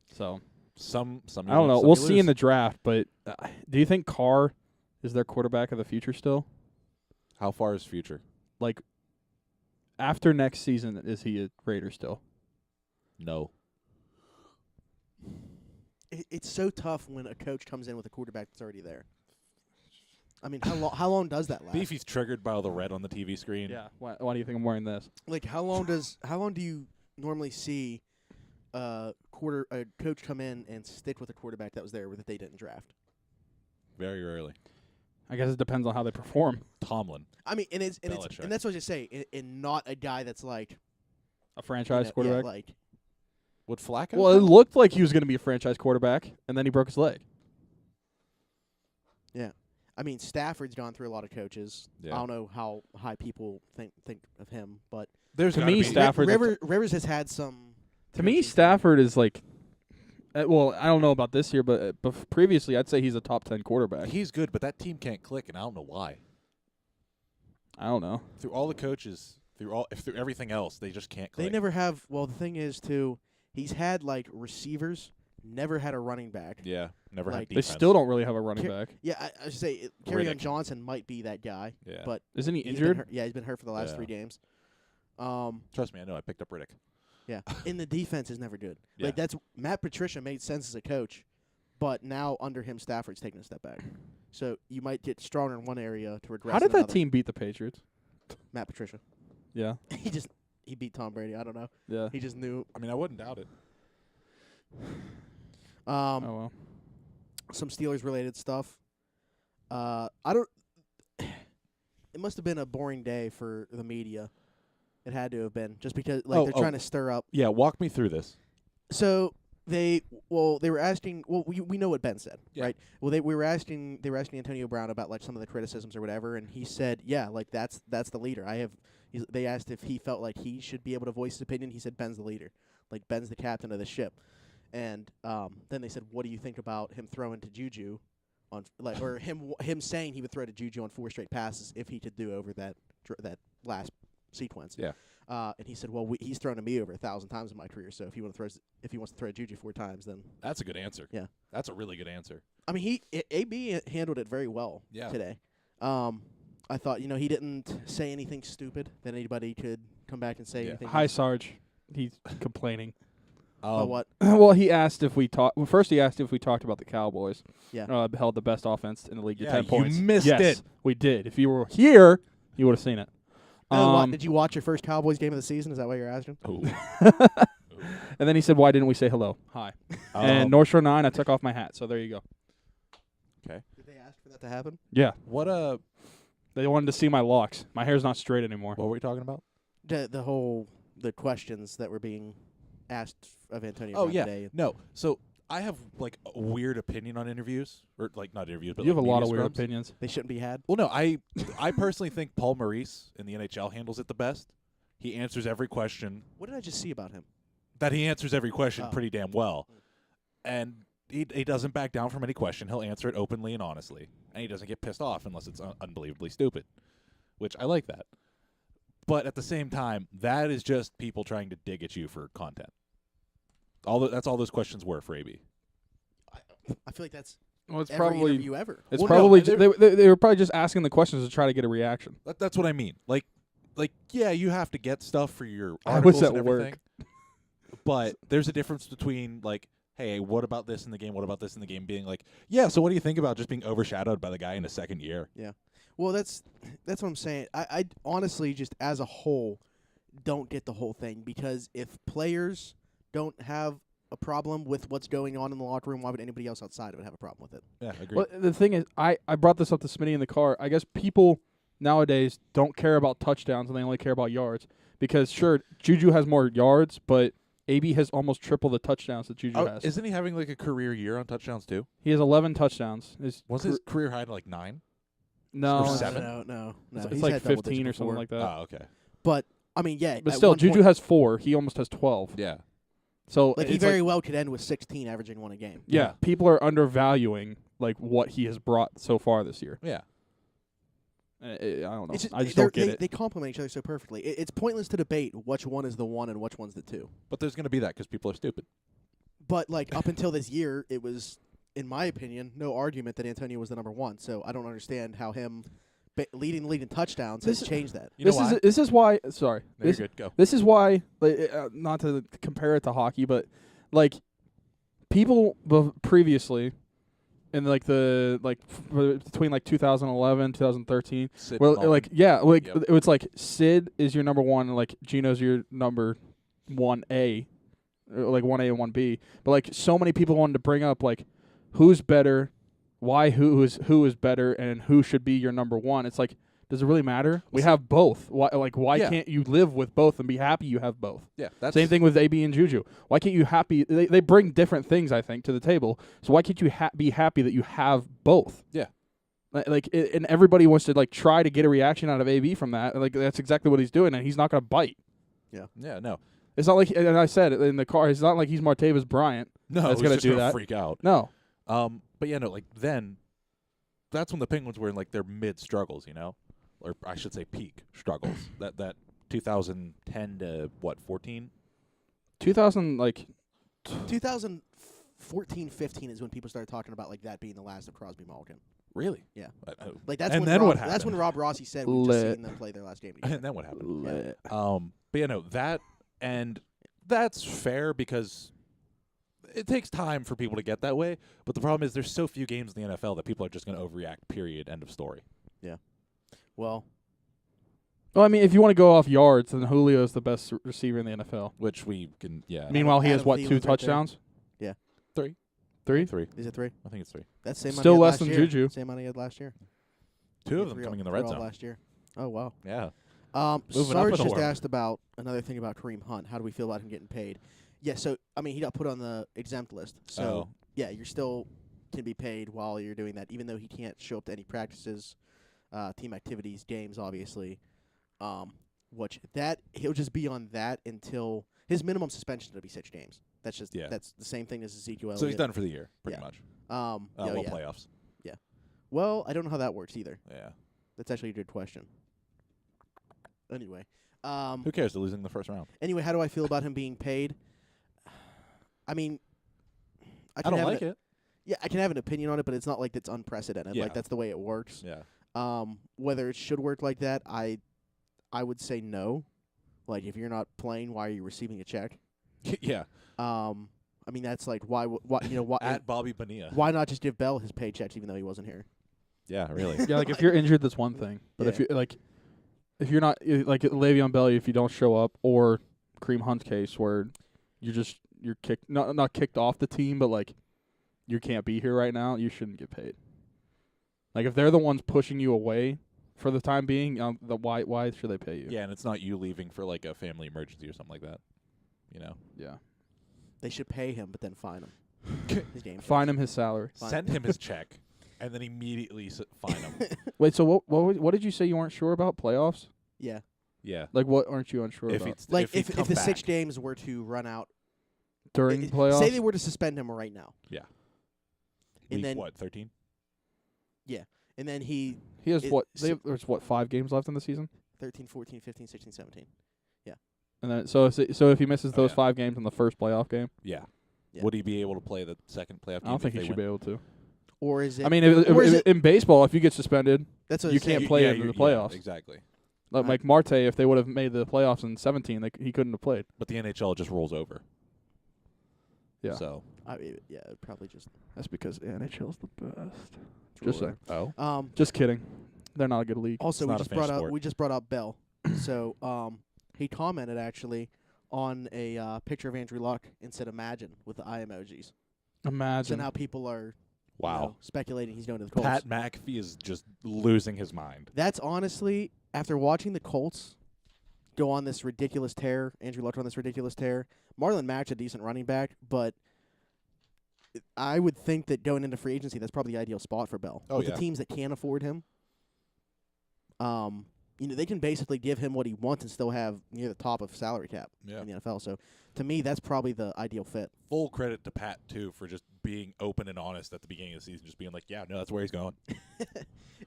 So Some I don't know. some We'll you see in lose. the draft. But do you think Carr is their quarterback of the future still? How far is future? Like after next season, is he a Raider still? No. It's so tough when a coach comes in with a quarterback that's already there. I mean, how long does that last? Beefy's triggered by all the red on the TV screen. Yeah. Why do you think I'm wearing this? Like how long do you normally see a coach come in and stick with a quarterback that was there that they didn't draft? Very rarely. I guess it depends on how they perform. Tomlin. I mean, and Belichick. that's what I just say, and not a guy that's like A franchise yeah, quarterback. like Would Flacco? Well, it looked like he was going to be a franchise quarterback, and then he broke his leg. I mean, Stafford's gone through a lot of coaches. Yeah. I don't know how high people think of him, but There's to gotta me, be- Stafford- Rivers has had some. To me, coaching- Stafford is like, well, I don't know about this year, but previously, I'd say he's a top 10 quarterback. He's good, but that team can't click, and I don't know why. I don't know. Through all the coaches, through everything else, they just can't click. They never have. Well, the thing is, too, he's had like receivers, never had a running back. Yeah, never Like, had They defense. still don't really have a running Ca- back. Yeah, I should say Kerryon Riddick. Johnson might be that guy, Yeah. but Isn't he he's been injured? hurt- yeah, he's been hurt for the last Yeah. 3 games. Trust me, I know. I picked up Riddick. Yeah, and the defense is never good. Yeah. Like that's Matt Patricia made sense as a coach, but now under him, Stafford's taking a step back. So you might get stronger in one area to regress. How did in that another. team beat the Patriots? Matt Patricia. Yeah. He beat Tom Brady. I don't know. Yeah. He just knew. I mean, I wouldn't doubt it. Oh, well. Some Steelers related stuff. I don't. It must have been a boring day for the media. It had to have been just because they're trying to stir up. Yeah, walk me through this. So they were asking. Well, we know what Ben said, Yeah. right? Well, they were asking Antonio Brown about like some of the criticisms or whatever, and he said, yeah, like that's the leader. They asked if he felt like he should be able to voice his opinion. He said Ben's the leader, like Ben's the captain of the ship. And then they said, what do you think about him throwing to Juju on or him saying he would throw to Juju on 4 straight passes if he could do over that last sequence? Yeah. And he said, well, he's thrown to me over 1,000 times in my career. So if he wants to throw Juju 4 times, then That's a good answer. Yeah. That's a really good answer. I mean AB handled it very well Yeah. today. I thought he didn't say anything stupid that anybody could come back and say Yeah. anything. Hi, Sarge. He's complaining. What? Well, he asked if we talked. Well, first he asked if we talked about the Cowboys. Yeah. Held the best offense in the league to Yeah, 10 you points. missed yes, it. we did. If you were here, you would have seen it. Did you watch your first Cowboys game of the season? Is that what you're asking? Ooh. And then he said, "Why didn't we say hello? Hi." And North Shore 9, I took off my hat. So there you go. Did they ask for that to happen? Yeah, what they wanted to see my locks. My hair's not straight anymore. what were we talking about? The questions that were being asked of Antonio Oh Brown yeah. today. No. So I have like a weird opinion on interviews, or like not interviews, but You have like a lot media of weird scrums. opinions. They shouldn't be had. Well, no, I personally think Paul Maurice in the NHL handles it the best. He answers every question. What did I just see about him? That he answers every question Oh. pretty damn well, and he doesn't back down from any question. He'll answer it openly and honestly, and he doesn't get pissed off unless it's unbelievably stupid, which I like that. But at the same time, that is just people trying to dig at you for content. That's all those questions were for AB. I feel like that's Well, it's every probably interview ever. it's Well, no, probably they're- they were probably just asking the questions to try to get a reaction. That's what I mean. Like yeah, you have to get stuff for your I was articles at and work. everything. But there's a difference between like hey, what about this in the game? What about this in the game? Being like, yeah, so what do you think about just being overshadowed by the guy in his second year? Well, that's what I'm saying. I honestly just as a whole don't get the whole thing, because if players don't have a problem with what's going on in the locker room, why would anybody else outside of it have a problem with it? Yeah, agree. Well, the thing is, I brought this up to Smitty in the car. I guess people nowadays don't care about touchdowns and they only care about yards. Because, sure, Juju has more yards, but AB has almost triple the touchdowns that Juju has. Isn't he having like a career year on touchdowns too? He has 11 touchdowns. Was his career high like 9? No, Or it's- 7? No. it's He's like had double 15 or digits something before. like that. Oh, okay. But I mean, yeah. But at still, one Juju point, has 4. He almost has 12. Yeah. So like he it's very well could end with 16, averaging 1 a game. yeah, people are undervaluing like what he has brought so far this year. Yeah. I don't know. It's I just don't get it. They complement each other so perfectly. It's pointless to debate which one is the 1 and which one's the 2. But there's going to be that because people are stupid. But like up until this year, it was, in my opinion, no argument that Antonio was the number 1. So I don't understand how him leading touchdowns has changed that. You know why? This is why. Sorry, No, you're good. Go. this is why. Not to compare it to hockey, but like people previously in like between like 2011, 2013. Sid Well, Mullen. like yeah, like Yep. it was like Sid is your number 1, and like Gino's your number 1A, like 1A and 1B. But like so many people wanted to bring up like who's better, why who is better, and who should be your number 1. It's like, does it really matter? We have both. Why Yeah. can't you live with both and be happy you have both? Yeah, that's Same thing with AB and Juju. Why can't you happy? They bring different things, I think, to the table. So why can't you be happy that you have both? Yeah. And everybody wants to like try to get a reaction out of AB from that. Like that's exactly what he's doing, and he's not going to bite. Yeah, no. It's not like, and I said it in the car, it's not like he's Martavis Bryant. No, That's he's gonna just do gonna that. freak out. No. But yeah, no, like then that's when the Penguins were in like their mid struggles, you know? Or I should say peak struggles. that 2010 to what, 14? 2000 like 2014, 15 is when people started talking about like that being the last of Crosby Malkin. Really? Yeah. I- Like that's And when then Rob, what That's happened? when Rob Rossi said we've just Lit. seen them play their last game together. and then what happened? lit. But yeah, no, that's fair because it takes time for people to get that way. But the problem is there's so few games in the NFL that people are just going to overreact. Period. End of story. Well, Well, I mean, if you want to go off yards, then Julio is the best receiver in the NFL. Which we can, yeah. Meanwhile, he has Adam what, Thielen's 2 right there. touchdowns? Yeah. 3. 3? 3. is it 3? I think it's 3. That's the same Still amount he had less last than year. Juju. Same amount he had last year. 2 of Yeah, them coming in the red all zone. last year. Oh wow. Yeah. Sarge up in the just world. asked about another thing about Kareem Hunt. How do we feel about him getting paid? Yeah, so I mean, he got put on the exempt list. So Oh. yeah, you're still can be paid while you're doing that, even though he can't show up to any practices, team activities, games, obviously. Which that he'll just be on that until his minimum suspension to be 6 games. That's just that's the same thing as Ezekiel Elliott. So he's done for the year, pretty Yeah. much. Yeah, Well, yeah. playoffs. Well, I don't know how that works either. Yeah. That's actually a good question. Anyway, Who cares? They're losing the first round. anyway, how do I feel about him being paid? I mean, I can don't have like it. Yeah, I can have an opinion on it, but it's not like it's unprecedented. Yeah. Like that's the way it works. Yeah. Whether it should work like that, I would say no. Like if you're not playing, why are you receiving a check? yeah. I mean that's like why why At Bobby Bonilla. why not just give Bell his paychecks even though he wasn't here? Yeah, really. Yeah, like if you're injured, that's one thing. But if Yeah. you if you're not like Le'Veon Bell, if you don't show up, or Kareem Hunt's case where you're kicked not kicked off the team, but like you can't be here right now, you shouldn't get paid. Like if they're the ones pushing you away for the time being, why should they pay you? Yeah, and it's not you leaving for like a family emergency or something like that. You know. Yeah. They should pay him, but then fine him. His game. Fine him his salary. Fine. Send him his check, and then immediately fine him. Wait, so what did you say you weren't sure about playoffs? Yeah. Yeah. Like what aren't you unsure If about it's Like if, if he'd come the 6 back. games were to run out during it- playoffs? Say they were to suspend him right now. Yeah. And Week, then what, 13? and then he He has it- there's 5 games left in the season? 13, 14, 15, 16, 17. And then so if he misses Oh, those yeah. 5 games in the first playoff game, Yeah. Yeah. Would he be able to play the second playoff game? I don't think if he they should be win? able to. Or is it I mean, or is it- in baseball, if you get suspended, that's what you I'm saying. can't play yeah, in the you're- playoffs. Yeah, exactly. Like Marte, if they would have made the playoffs in 17, he couldn't have played. But the NHL just rolls over. Yeah. So Yeah, it'd probably just. That's because the NHL's the best. drool Just saying. Oh, Just kidding. They're not a good league. Also, It's not a finished sport. we just brought up Bell. So he commented actually on a picture of Andrew Luck and said "Imagine" with the eye emojis. So Imagine. now people are wow. speculating he's going to the Colts. Pat McAfee is just losing his mind. That's honestly, after watching the Colts go on this ridiculous tear, Andrew Luck on this ridiculous tear, Marlon Mack's a decent running back, but I would think that going into free agency, that's probably the ideal spot for Bell. Oh, With yeah. the teams that can afford him, they can basically give him what he wants and still have near the top of salary cap Yeah. in the NFL. So, to me, that's probably the ideal fit. Full credit to Pat, too, for just being open and honest at the beginning of the season, just being like, yeah, no, that's where he's going.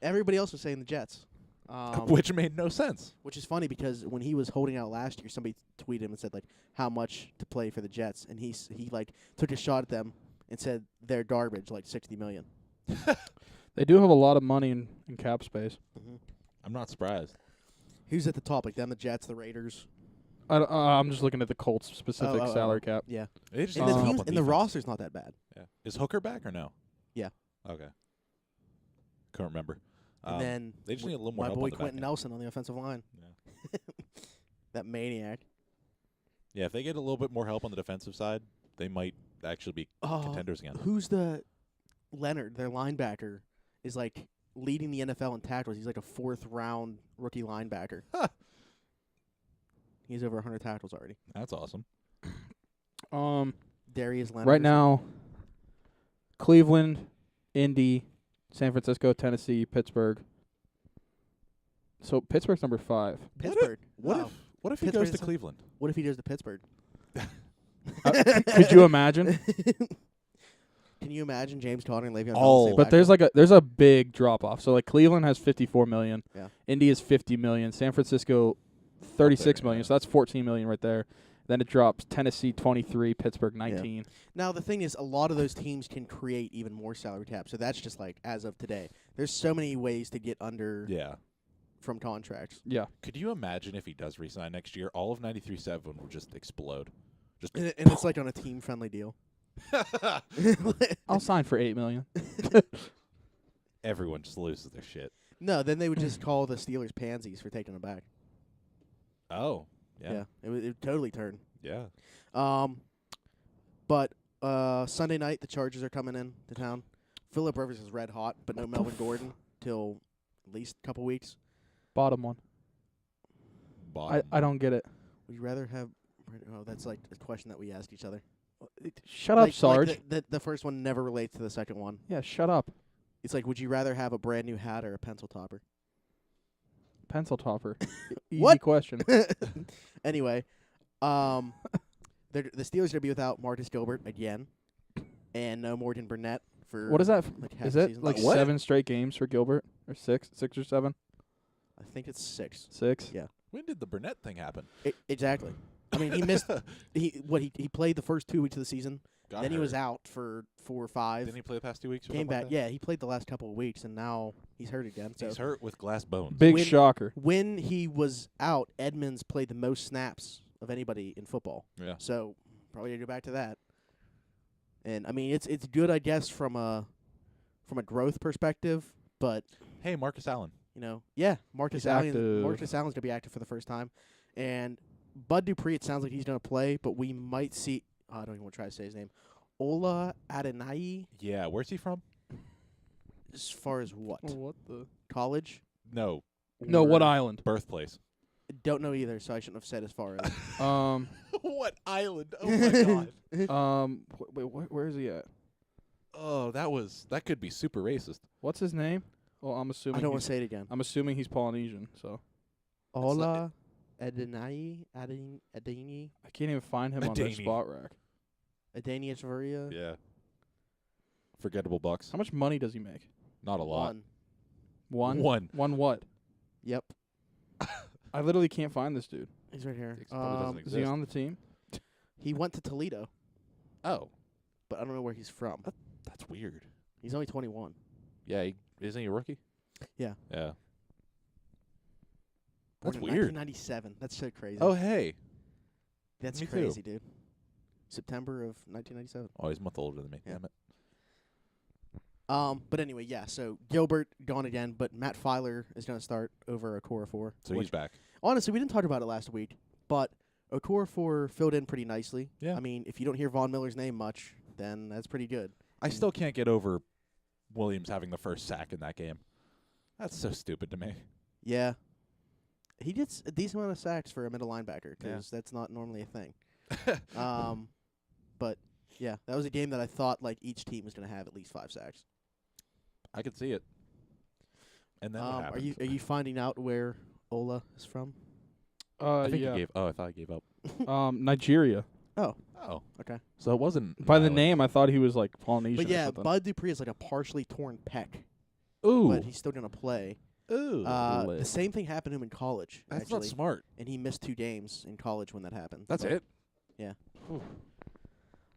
Everybody else was saying the Jets. Which made no sense. Which is funny because when he was holding out last year, somebody tweeted him and said, like, how much to play for the Jets. And he took a shot at them and said they're garbage, like $60 million. They do have a lot of money in cap space. Mm-hmm. I'm not surprised. Who's at the top? Like them, the Jets, the Raiders? I'm just looking at the Colts specific Oh. salary cap. Yeah. They just And need the some help teams on and the defense. roster's not that bad. Yeah. Is Hooker back or no? Yeah. Okay. Couldn't remember. And then they just need a little more my help boy on the back Quentin end. Nelson on the offensive line. Yeah. That maniac. Yeah, if they get a little bit more help on the defensive side, they might actually be contenders again. Who's the Leonard, their linebacker, is like leading the NFL in tackles. He's like a 4th round rookie linebacker. Huh. He's over 100 tackles already. That's awesome. Darius Leonard. Right now, Cleveland, Indy, San Francisco, Tennessee, Pittsburgh. So Pittsburgh's number 5. Pittsburgh. What Wow. if he Pittsburgh goes to is- Cleveland? What if he goes to Pittsburgh? Could you imagine? Can you imagine James Conner and Le'Veon Bell? All- in the same But backfield? there's a big drop off. So like Cleveland has 54 million. Yeah. Indy is 50 million. San Francisco 36 million. yeah. So that's 14 million right there. Then it drops Tennessee 23, Pittsburgh 19. Now the thing is, a lot of those teams can create even more salary cap. So that's just like as of today. There's so many ways to get under Yeah. from contracts. Yeah. Could you imagine if he does resign next year? All of 93.7 will just explode. Just And it's like on a team friendly deal. I'll sign for 8 million. everyone just loses their shit. No, then they would just call the Steelers pansies for taking them back. Oh, yeah. It would totally turn. Yeah. But Sunday night the Chargers are coming in to town. Phillip Rivers is red hot, but no Melvin Gordon till at least a couple weeks. Bottom one. I don't get it. Would you rather have? Oh, that's like a question that we ask each other. Shut up, Like Sarge. the first one never relates to the second one. Yeah, shut up. It's like, would you rather have a brand new hat or a pencil topper? Pencil topper. Easy What? question. Anyway, the Steelers are gonna be without Marcus Gilbert again, and no Morgan Burnett for What is that? like half Is the it season. like What? 7 straight games for Gilbert? Or 6 or 7? I think it's 6. 6? Yeah. When did the Burnett thing happen? Exactly. I mean, he missed. He played the first 2 weeks of the season. Got Then he hurt. was out for 4 or 5. Didn't he play the past 2 weeks? Or Came something like back. that? Yeah, he played the last couple of weeks, and now he's hurt again. So He's hurt with glass bones. Big When- shocker. when he was out, Edmonds played the most snaps of anybody in football. Yeah. So probably gonna go back to that. And I mean, it's good, I guess, from a growth perspective. But Hey, Marcus Allen. yeah, Marcus He's Allen. active. Marcus Allen's gonna be active for the first time, and Bud Dupree. It sounds like he's gonna play, but we might see. I don't even want to try to say his name. Ola Adenayi. Yeah, where's he from? As far as what What the? college? No, No, what island? birthplace. Don't know either, so I shouldn't have said as far as. What island? Oh my god. Wait, where is he at? Oh, that could be super racist. What's his name? Well, I'm assuming. I don't want he's- to say it again. I'm assuming he's Polynesian, so Ola Adenayi Adeni I can't even find him on their Adeni. spot rack. Adeni Echeverria. Yeah. Forgettable Bucks. How much money does he make? Not a lot. One. One. One what? Yep. I literally can't find this dude. He's right here. It probably doesn't Is he exist. on the team? He went to Toledo, Oh, but I don't know where he's from. that's weird. He's only 21. Yeah, isn't he a rookie? Yeah. Yeah. Born That's in weird. 1997. That's so crazy. Oh, hey. that's me too. crazy, dude. September of 1997. Oh, he's a month older than me. Yeah. Damn it. But anyway, yeah. So Gilbert gone again, but Matt Filer is going to start over Okorafor. So which, he's back. honestly, we didn't talk about it last week, but Okorafor filled in pretty nicely. Yeah. I mean, if you don't hear Von Miller's name much, then that's pretty good. I still can't get over Williams having the first sack in that game. That's so stupid to me. Yeah. He did a decent amount of sacks for a middle linebacker because that's not normally a thing. But yeah, that was a game that I thought like each team was going to have at least 5 sacks. I could see it. And then what Are happened? you finding out where Ola is from? I think yeah. he gave. Oh, I thought he gave up. Nigeria. Oh, Okay. so it wasn't By the Island. name, I thought he was like Polynesian. But or yeah, something. Bud Dupree is like a partially torn pec, Ooh, but he's still going to play. ooh, The same thing happened to him in college, that's actually, not smart. and he missed 2 games in college when that happened. That's But, it.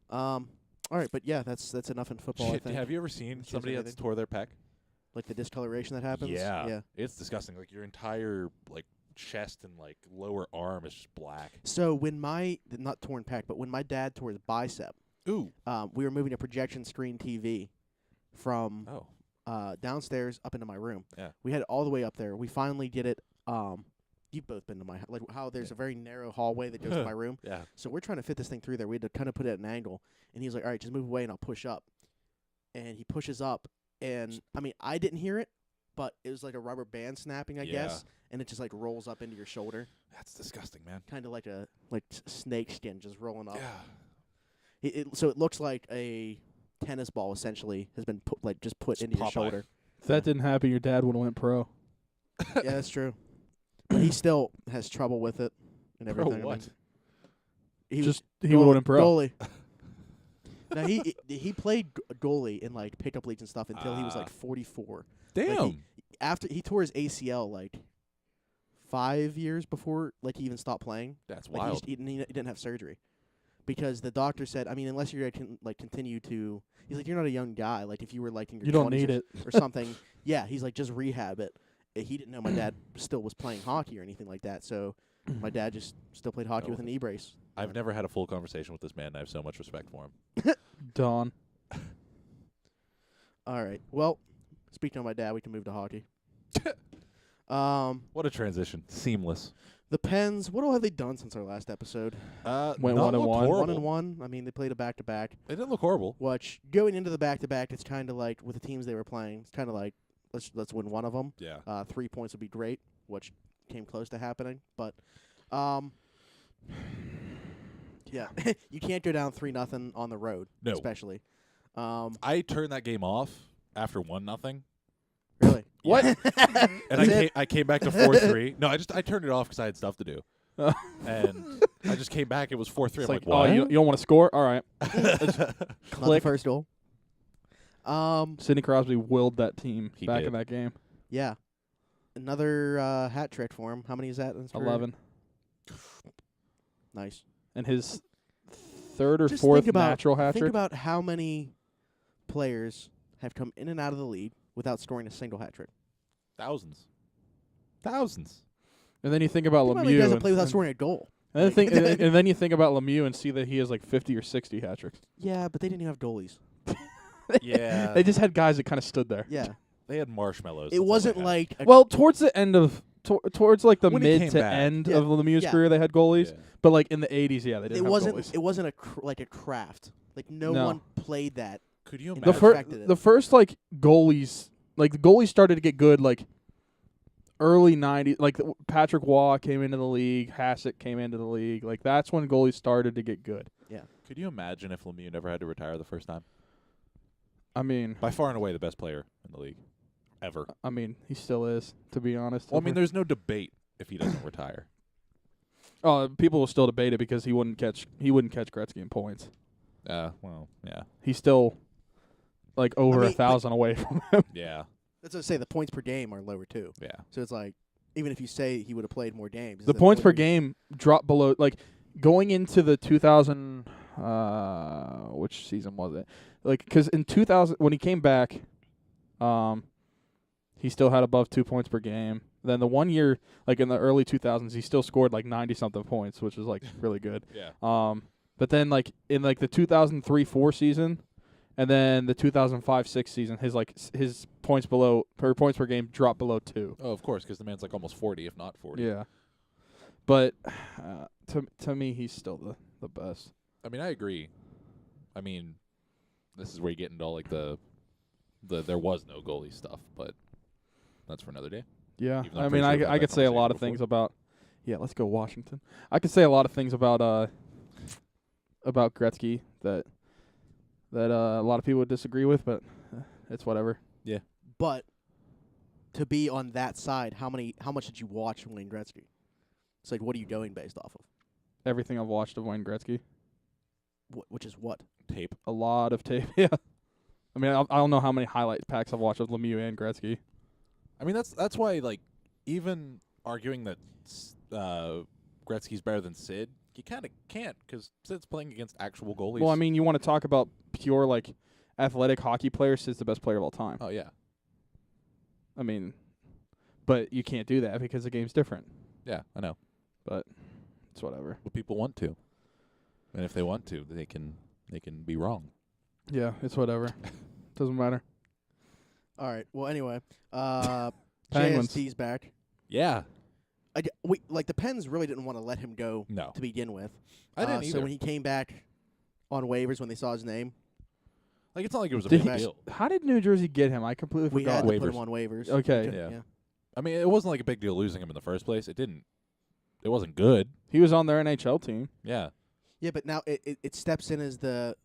All right, but yeah, that's enough in football. I Shit, think. have you ever seen Which is somebody that's everything. tore their pec? Like the discoloration that happens. Yeah. Yeah. It's disgusting. Like your entire like chest and like lower arm is just black. So when not torn pec, but when my dad tore his bicep, Ooh. we were moving a projection screen TV from Oh. downstairs up into my room. Yeah. We had it all the way up there. We finally did it. You've both been to my like how there's a very narrow hallway that goes to my room. Yeah. So we're trying to fit this thing through there. We had to kind of put it at an angle, and he's like, "All right, just move away, and I'll push up." And he pushes up, and I mean, I didn't hear it, but it was like a rubber band snapping, I guess, and it just like rolls up into your shoulder, That's disgusting, man. kind of like a snake skin just rolling up. Yeah. So it looks like a tennis ball essentially has been put It's into your Popeye. shoulder. If that didn't happen, your dad would have went pro. Yeah, that's true. But he still has trouble with it and Pro everything. I what? mean, he Just was he would have went pro. goalie. Now he played goalie in like pickup leagues and stuff until he was like 44. Damn. After he tore his ACL like 5 years before like he even stopped playing. That's Like wild. he didn't have surgery because the doctor said, I mean, unless you're gonna continue to, he's like, you're not a young guy. Like if you were like in your You don't 20s need or, it. or something. Yeah, he's like, just rehab it. He didn't know my dad still was playing hockey or anything like that. So my dad just still played hockey Oh. with an e-brace. I've never had a full conversation with this man, and I have so much respect for him. Don. All right. Well, speaking of my dad, we can move to hockey. What a transition. Seamless. The Pens, what all have they done since our last episode? Went not 1-1. look 1 horrible. and 1. I mean, they played a back-to-back. They didn't look horrible. Which going into the back-to-back, it's kind of like with the teams they were playing. It's kind of like let's win one of them. Yeah. 3 points would be great, which came close to happening. But yeah, you can't go down 3-0 on the road, No. especially. I turned that game off after 1-0. Really? What? And I came back to 4-3. No, I turned it off because I had stuff to do. And I just came back. It was 4-3. It's I'm like, like, what? oh, you don't want to score? All right. Not the Click. first goal. Sidney Crosby willed that team He back did. in that game. Yeah. Another hat trick for him. How many is that in his career? 11. Nice. And his third or Just fourth think about- natural hat Think trick. about how many players have come in and out of the league without scoring a single hat trick. Thousands. And then you think about Think about Lemieux. he doesn't and, play without and, scoring a goal. and, then think, and then you think about Lemieux and see that he has like 50 or 60 hat tricks. Yeah, but they didn't even have goalies. Yeah. They just had guys that kind of stood there. Yeah. They had marshmallows. It wasn't like a Well, towards the end of towards like the When he mid came to back. end Yeah. of Lemieux's Yeah. career, they had goalies. Yeah. But like in the 80s, yeah, they didn't it have wasn't goalies. it wasn't like a craft. Like no No. one played that. Could you The the, imagine? fir- fir- the first like goalies, like the goalies started to get good like early 90s. Like Patrick Waugh came into the league, Hassett came into the league. Like that's when goalies started to get good. Could you imagine if Lemieux never had to retire the first time? I mean, By far and away the best player in the league. Ever. he still is, to be honest. Well, I mean, there's no debate if he doesn't retire. People will still debate it because he wouldn't catch Gretzky in points. Well, yeah. He's still like over I mean, 1,000 away from him. Yeah. That's what I say. The points per game are lower too. Yeah. So it's like even if you say he would have played more games, The then points per would- game dropped below, like going into the 2000. Which season was it? Like, because in 2000 when he came back, he still had above 2 points per game. Then the 1 year, like in the early 2000s, he still scored like 90 something points, which is like really good. Yeah. But then like in like the 2003-04 season, and then the 2005-06 season, his points per game dropped below 2. Oh, of course, because the man's like almost 40, if not 40. Yeah. But to me, he's still the best. I mean, I agree. I mean, this is where you get into all like the there was no goalie stuff, but that's for another day. Yeah, Even though I'm I pretty mean, sure we've had I that could say a conversation lot of before. things about. Yeah, let's go Washington. I could say a lot of things about Gretzky that a lot of people would disagree with, but it's whatever. But to be on that side, how much did you watch Wayne Gretzky? It's like, what are you going based off of? Everything I've watched of Wayne Gretzky, Which is what? Tape. a lot of tape. Yeah, I mean, I don't know how many highlight packs I've watched of Lemieux and Gretzky. I mean, that's why like even arguing that Gretzky's better than Sid, you kind of can't because Sid's playing against actual goalies. Well, I mean, you want to talk about pure like athletic hockey players? Sid's the best player of all time. oh yeah, I mean, but you can't do that because the game's different. yeah, I know. But it's whatever. But people want to, and if they want to, they can be wrong. Yeah, it's whatever. Doesn't matter. All right. Well, anyway, Penguins. JST's back. Yeah, The Pens really didn't want to let him go no, to begin with. I didn't So either. when he came back on waivers when they saw his name, Like it's not like it was a Did big he- deal. How did New Jersey get him? I completely we forgot. had to put Waivers. him on waivers. Okay. Because- Yeah. I mean, it wasn't like a big deal losing him in the first place. It wasn't good. He was on their NHL team. Yeah, Yeah, but now it steps in as the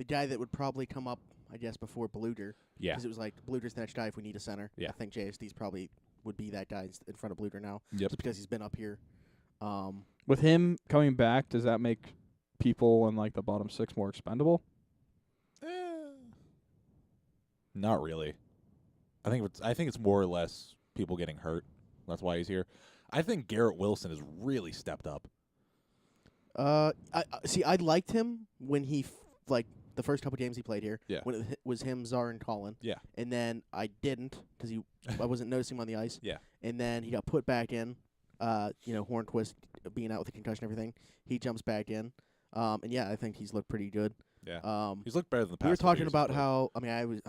guy that would probably come up, I guess, before Bluder. yeah, Because it was like, Bluder's the next guy if we need a center. Yeah. I think JST's probably would be that guy in front of Bluder now. yep. Just because he's been up here. With him coming back, does that make people in like the bottom 6 more expendable? Not really. I think it's more or less people getting hurt. That's why he's here. I think Garrett Wilson has really stepped up. I liked him when he the first couple games he played here. Yeah. When it was him, Czar, and Colin. Yeah. And then I didn't because I wasn't noticing him on the ice. Yeah. And then he got put back in. Hornquist being out with the concussion and everything, he jumps back in. And yeah, I think he's looked pretty good. Yeah, he's looked better than the past. We were couple talking years about he's how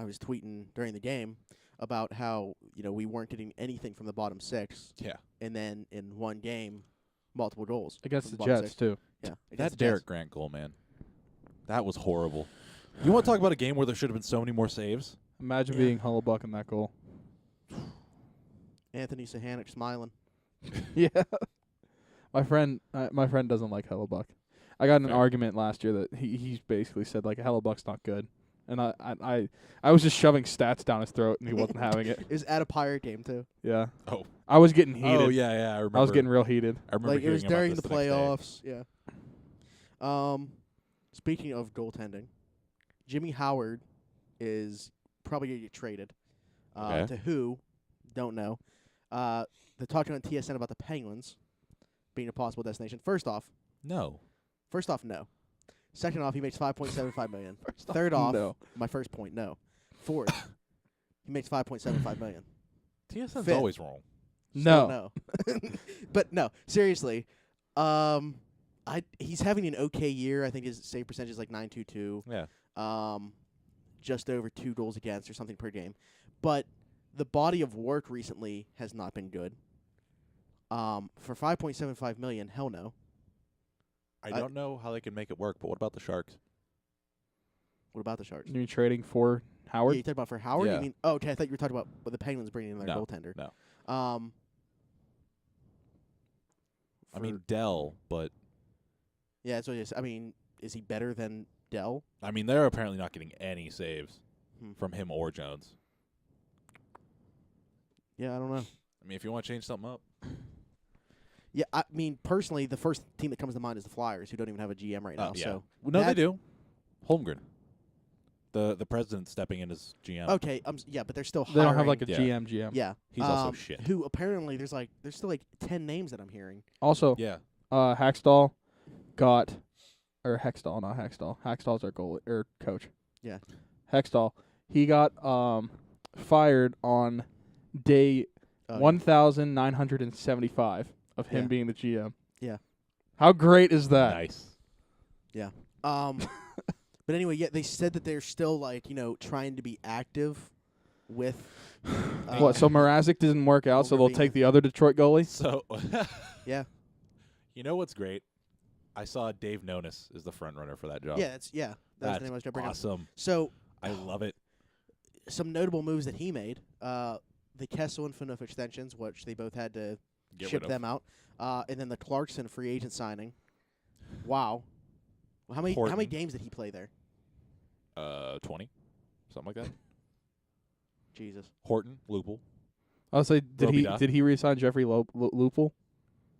I was tweeting during the game about how we weren't getting anything from the bottom 6, played. and then in one game, multiple goals Against from the bottom Jets, 6. too. Yeah, Yeah, against that the Derek Jets. Grant goal, man, that was horrible. You want to talk about a game where there should have been so many more saves? Imagine Yeah. being Hullebuck in that goal. Anthony Sahanic smiling. Yeah. My friend doesn't like Hellebuck. I got in an Fair. argument last year that he basically said like Hellebuck's not good, and I was just shoving stats down his throat and he wasn't having it. It was at a Pirate game too. Yeah. Oh. I was getting heated. Oh yeah, I remember. I was getting real heated. I remember Like it was hearing about during this the next day. playoffs. Yeah. Speaking of goaltending, Jimmy Howard is probably gonna get traded. Okay. To who? Don't know. They're talking on TSN about the Penguins being a possible destination. First off, No. no. Second off, he makes $5.75 million. Third off, no. my first point, no. Fourth, he makes $5.75 million. TSN's Fifth. always wrong. Still No. But no, seriously. He's having an okay year. I think his save percentage is like .922. Yeah. Just over 2 goals against or something per game. But the body of work recently has not been good. For $5.75 million, hell no. I don't know how they can make it work, but what about the Sharks? What about the Sharks? You mean trading for Howard? Yeah, you talking about for Howard? Yeah. You mean? Oh, okay. I thought you were talking about the Penguins bringing in their No, goaltender. no. I For- mean Dell, but yeah. So yes, I mean, is he better than Dell? I mean they're apparently not getting any saves Hmm. from him or Jones. Yeah, I don't know. I mean, if you want to change something up, Yeah, I mean, personally, the first team that comes to mind is the Flyers, who don't even have a GM right now. yeah. So Well, no, they that's- do. Holmgren, the president stepping in as GM. okay, yeah, but they're still They don't have hiring- like a Yeah. GM. yeah. He's also shit. Who apparently there's still like 10 names that I'm hearing. Also, Yeah, Hackstall got, or Hextall, not Hackstall. Hackstall's our coach. Yeah. Hextall. He got fired on day Oh, 1,975 of him Yeah. being the GM. Yeah. How great is that? nice. But anyway, yeah, they said that they're still like trying to be active with. What? So Mrazek didn't work out, so they'll Overbeing take it. the other Detroit goalie. So, Yeah, you know what's great? I saw Dave Nonis is the front runner for that job. yeah, that's the name I was gonna bring up. awesome. So I love it. some notable moves that he made: the Kessel and Phaneuf extensions, which they both had to Get ship rid of. them out, and then the Clarkson free agent signing. Wow, well, how many Horton. games did he play there? 20, something like that. Jesus. Horton, Lupul. I'll say, Robida. did he re-sign Jeffrey Lupul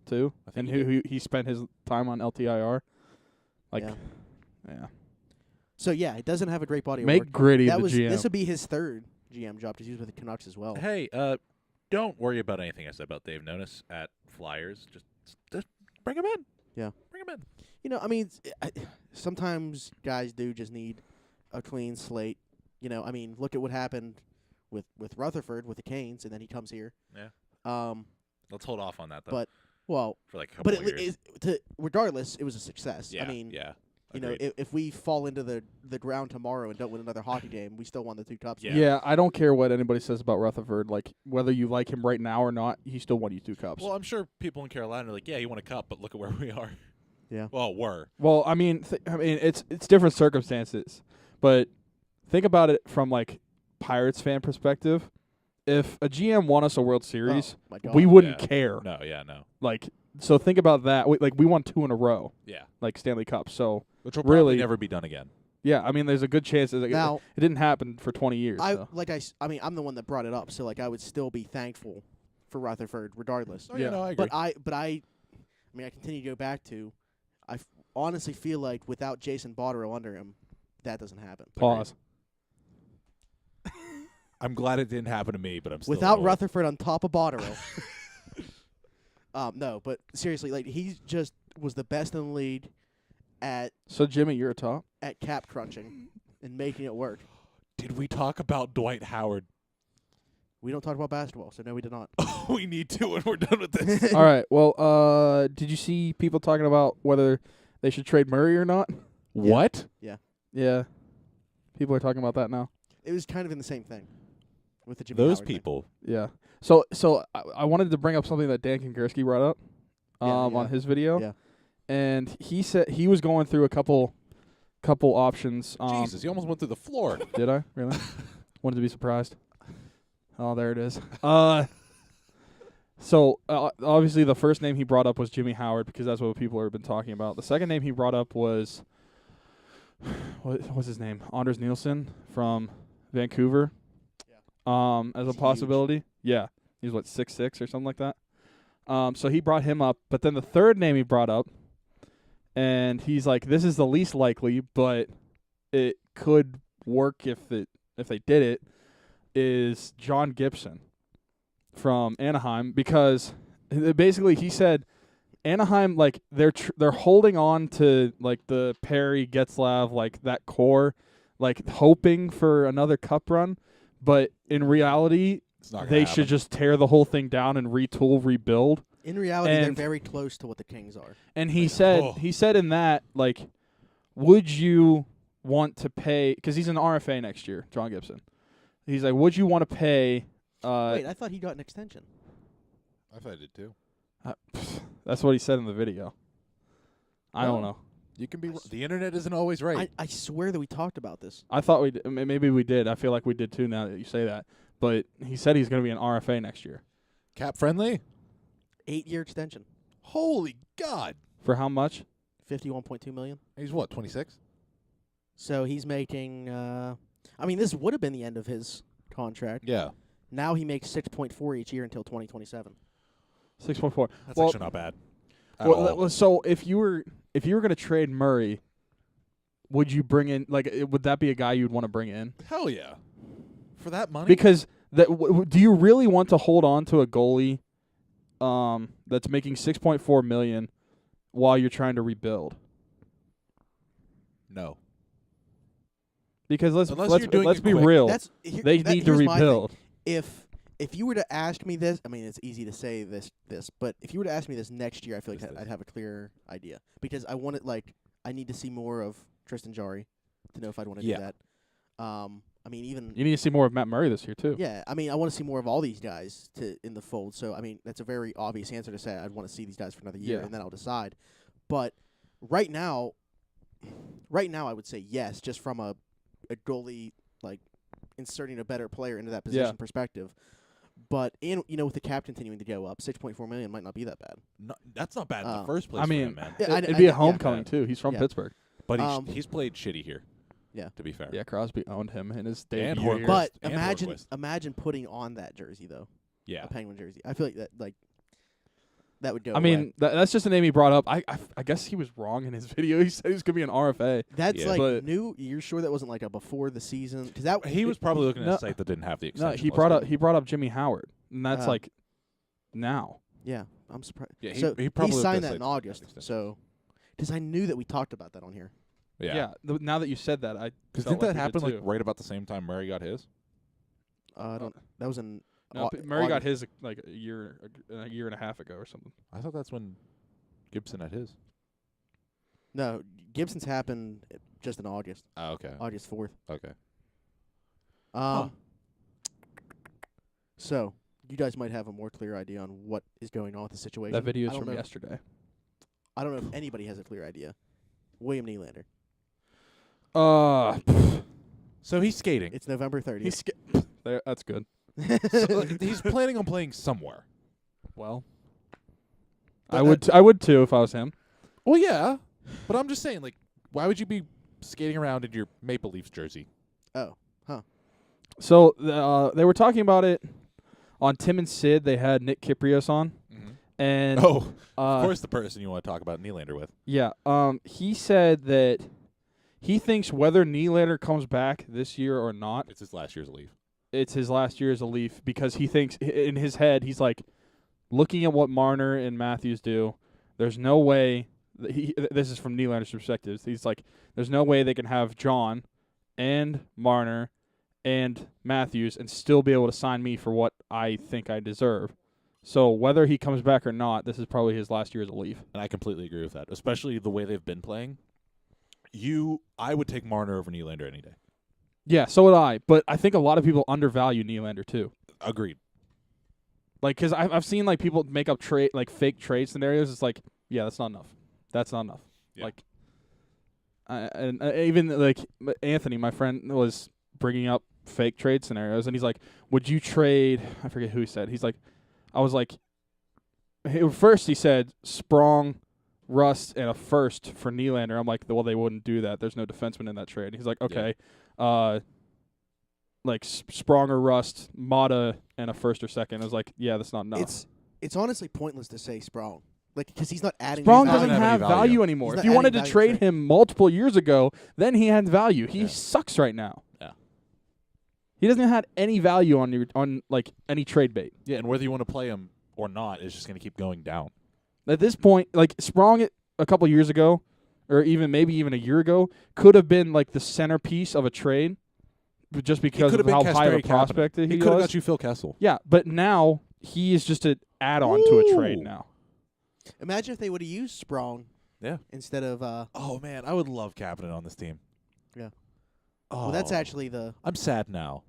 too? I think And he who he spent his time on LTIR? Like, Yeah. yeah. So yeah, it doesn't have a great body of Make work. Gritty That the was GM. this would be his third GM job because he was with the Canucks as well. Hey, don't worry about anything I said about Dave Nonis at Flyers. Just bring him in. Yeah. Bring him in. I mean, sometimes guys do just need a clean slate. I mean, look at what happened with Rutherford with the Canes, and then he comes here. Yeah. Let's hold off on that, though. But well, for like a couple but of years. regardless, it was a success. Yeah, I mean, yeah. if we fall into the ground tomorrow and don't win another hockey game, we still won the 2 cups. Yeah. Yeah, I don't care what anybody says about Rutherford. Like, whether you like him right now or not, he still won you 2 cups. Well, I'm sure people in Carolina are like, yeah, he won a cup, but look at where we are. Yeah. Well, were. Well, I mean, it's different circumstances, but think about it from like Pirates fan perspective. If a GM won us a World Series, Oh, my God. we wouldn't Yeah. care. No, yeah, no. Like, so think about that. We won 2 in a row, Yeah. like Stanley Cup. So Which will Really- probably never be done again. yeah, I mean, there's a good chance that Now, it didn't happen for 20 years. so. I mean, I'm the one that brought it up, so like I would still be thankful for Rutherford regardless. Oh, yeah, Yeah. no, I agree. But I mean, I continue to go back to, honestly feel like without Jason Botterill under him, that doesn't happen. Pause. I'm glad it didn't happen to me, but I'm still Without annoyed. Rutherford on top of Botterill. No, but seriously, like he just was the best in the league at So Jimmy, you're a top. cap crunching and making it work. Did we talk about Dwight Howard? We don't talk about basketball, so no, we did not. We need to when we're done with this. All right. Well, did you see people talking about whether they should trade Murray or not? What? Yeah. People are talking about that now. It was kind of in the same thing with the Jimmy Those Howard thing. people. Yeah. So I wanted to bring up something that Dan Kingerski brought up Yeah, on his video. Yeah. And he said he was going through a couple options. Jesus, you almost went through the floor. Did I? Really? Wanted to be surprised. Oh, there it is. So obviously the first name he brought up was Jimmy Howard because that's what people have been talking about. The second name he brought up was what's his name? Anders Nielsen from Vancouver. As He's a huge. possibility. Yeah. He's 6'6" or something like that. So he brought him up, but then the third name he brought up, and he's like, this is the least likely, but it could work if they did it, is John Gibson from Anaheim, because basically he said Anaheim, like, they're holding on to like the Perry, Getzlav, like that core, like hoping for another cup run, but in reality It's not gonna they happen. should just tear the whole thing down and retool, rebuild. In reality, they're And- very close to what the Kings are. And he Yeah. said Oh. he said in that, like, would you want to pay, because he's an RFA next year, John Gibson. He's like, would you want to pay Wait, I thought he got an extension. I thought I did too. that's what he said in the video. I don't Oh. know. You can be. The internet isn't always right. I swear that we talked about this. I thought maybe we did. I feel like we did too now that you say that. But he said he's going to be an RFA next year. Cap friendly. 8-year extension, Holy God. For how much? $51.2 million. He's what? 26. So he's making. I mean, this would have been the end of his contract. Yeah. Now he makes 6.4 each year until 2027. 6.4. That's Well- actually not bad. At Well, all. so if you were going to trade Murray, would you bring in, like, would that be a guy you'd want to bring in? Hell yeah. For that money. Because do you really want to hold on to a goalie that's making $6.4 million while you're trying to rebuild? No. Because Unless you're doing let's it be quick. real. They that- need to here's my thing. rebuild. If you were to ask me this, I mean, it's easy to say this, but if you were to ask me this next year, I feel like This. I'd have a clearer idea because I want it like I need to see more of Tristan Jarry to know if I'd want to Yeah. do that. I mean, even You need to see more of Matt Murray this year too. yeah. I mean, I want to see more of all these guys in the fold. So I mean, that's a very obvious answer to say I'd want to see these guys for another year, Yeah. and then I'll decide. But right now, I would say yes, just from a goalie like inserting a better player into that position perspective. But with the cap continuing to go up, $6.4 million might not be that bad. No, that's not bad in the Oh. first place I for mean, him, man. Yeah, it'd be a yeah. homecoming too. He's from Yeah. Pittsburgh. But Um, he's played shitty here. Yeah. To be fair. Yeah, Crosby owned him in his And debut. Hornqvist. year. But and imagine Hornqvist. putting on that jersey though, Yeah. a Penguin jersey. I feel that would go. I mean, that's just a name he brought up. I guess he was wrong in his video. He said he was gonna be an RFA. that's Yeah. like But- new. You're sure that wasn't like a before the season? Because that He was probably looking at No. a site that didn't have the No, extension. he brought up Jimmy Howard, and that's Oh. like now. Yeah, I'm surprised. Yeah, he- so he probably looked signed at that site in that didn't have August. the extension. So, because I knew that we talked about that on here. Yeah. Now that you said that, I Because felt didn't that like we happen did like too. right about the same time Murray got his? I don't. That was in. No, Murray got his like a year and a half ago or something. I thought that's when Gibson had his. No, Gibson's happened just in August. Oh, okay. August 4th. Okay. So you guys might have a more clear idea on what is going on with the situation. That video I is don't from know- yesterday. I don't know if anybody has a clear idea. William Nylander. So he's skating. It's November 30th. He's there. That's good. So, he's planning on playing somewhere. Well, But I would too if I was him. Well, yeah. But I'm just saying, like, why would you be skating around in your Maple Leafs jersey? Oh, So they were talking about it on Tim and Sid. They had Nick Kiprios on, and Oh, of of course, the person you want to talk about Nylander with. yeah. He said that he thinks whether Nylander comes back this year or not, It's his last year's leave. it's his last year as a Leaf because he thinks in his head he's like looking at what Marner and Matthews do. There's no way this is from Nylander's perspective. He's like, there's no way they can have John and Marner and Matthews and still be able to sign me for what I think I deserve. So whether he comes back or not, this is probably his last year as a Leaf. And I completely agree with that, especially the way they've been playing. I would take Marner over Nylander any day. Yeah, so would I. But I think a lot of people undervalue Nylander too. Agreed. Like, because I've seen like people make up fake trade scenarios. It's like, yeah, that's not enough. That's not enough. Yeah. Like, and even like Anthony, my friend, was bringing up fake trade scenarios, and he's like, "Would you trade?" I forget who he said. He's like, I was like, first he said Sprong, Rust, and a first for Nylander. I'm like, well, they wouldn't do that. There's no defenseman in that trade. He's like, okay, like Sprong or Rust, Mata, and a first or second. I was like, yeah, that's not enough. It's honestly pointless to say Sprong, like because he's not adding. Sprong any doesn't value. have any value. value anymore. He's If not you wanted to adding value trade to trade. him multiple years ago, then he had value. He Yeah. sucks right now. Yeah. He doesn't have any value on like any trade bait. Yeah, and whether you want to play him or not is just going to keep going down. At this point, like Sprong a couple years ago, or maybe even a year ago, could have been like the centerpiece of a trade, but just because could of have how been high of a Kasperi Kapanen. prospect that He he could have was. got you Phil Kessel. Yeah, but now he is just an add-on to a trade Ooh. now. Imagine if they would have used Sprong. Yeah. Instead of Oh man, I would love Kapanen on this team. Yeah. Oh, well, that's actually the I'm sad now.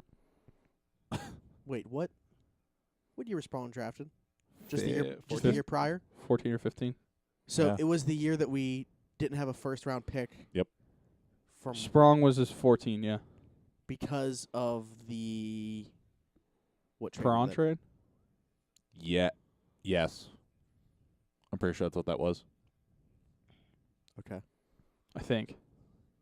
wait. What year was Sprong drafted? Just the Yeah, year. Just the 14. year prior. 14 or 15. So Yeah. it was the year that we didn't have a first round pick. Yep. From Sprong was his 14, yeah. because of the what trade? Perron was that? trade? Yeah. Yes. I'm pretty sure that's what that was. Okay. I think.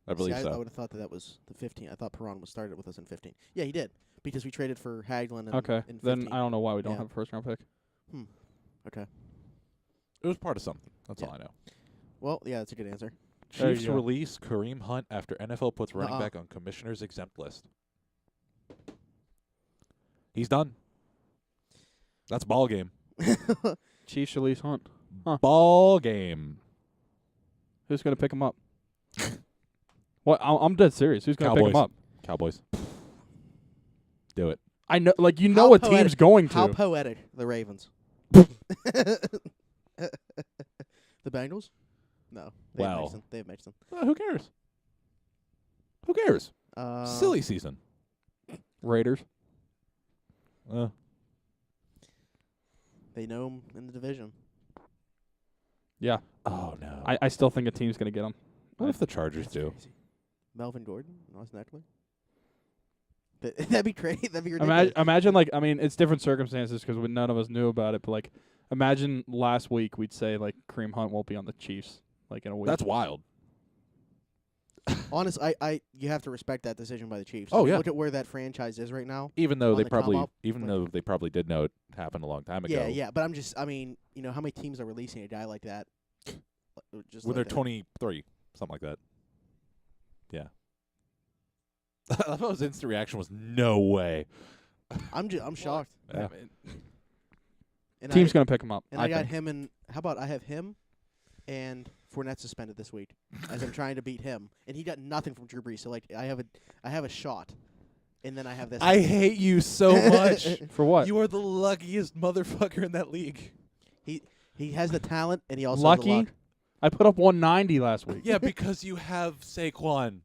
I believe See, I so. would have thought that was the 15. I thought Perron was started with us in 15. Yeah, he did because we traded for Hagelin. Okay. In 15. Then I don't know why we don't Yeah. have a first-round pick. Okay. It was part of something. That's Yeah. all I know. Well, yeah, that's a good answer. There you Chiefs go. release Kareem Hunt after NFL puts running Nuh-uh. back on commissioner's exempt list. He's done. That's ball game. Chiefs release Hunt. Huh. Ball game. Who's going to pick him up? What? I'm dead serious. Who's going to pick him Cowboys. up? Cowboys. Do it. I know, like you know How what poetic. team's going to. How poetic, the Ravens. The Bengals? No. They have Wow. Mixon. They have Mixon. Who cares? Who cares? Silly Um, season. Raiders. They know him in the division. Yeah. Oh no. I still think a team's going to get him. What if the Chargers That's do? crazy. Melvin Gordon, Austin Eckler. That'd be crazy. That'd be ridiculous. Imagine, like, I mean, it's different circumstances because none of us knew about it, but, like, imagine last week we'd say, like, Kareem Hunt won't be on the Chiefs, like, in a week. That's wild. Honest, you have to respect that decision by the Chiefs. Oh, yeah. Look at where that franchise is right now. Even though On they the come up, though they probably did know it happened a long time ago. Yeah. But I mean, how many teams are releasing a guy like that? Just When like they're that? 23, something like that. Yeah. I thought his instant reaction was no way. I'm shocked. Yeah. And Team's going to pick him up. And I I got think. him and how about I have him and Fournette suspended this week as I'm trying to beat him, and he got nothing from Drew Brees. So like I have a shot, and then I have this. I hate you so much. For what? You are the luckiest motherfucker in that league. He has the talent, and he also has the Lucky? luck. I put up 190 last week. Yeah, because you have Saquon.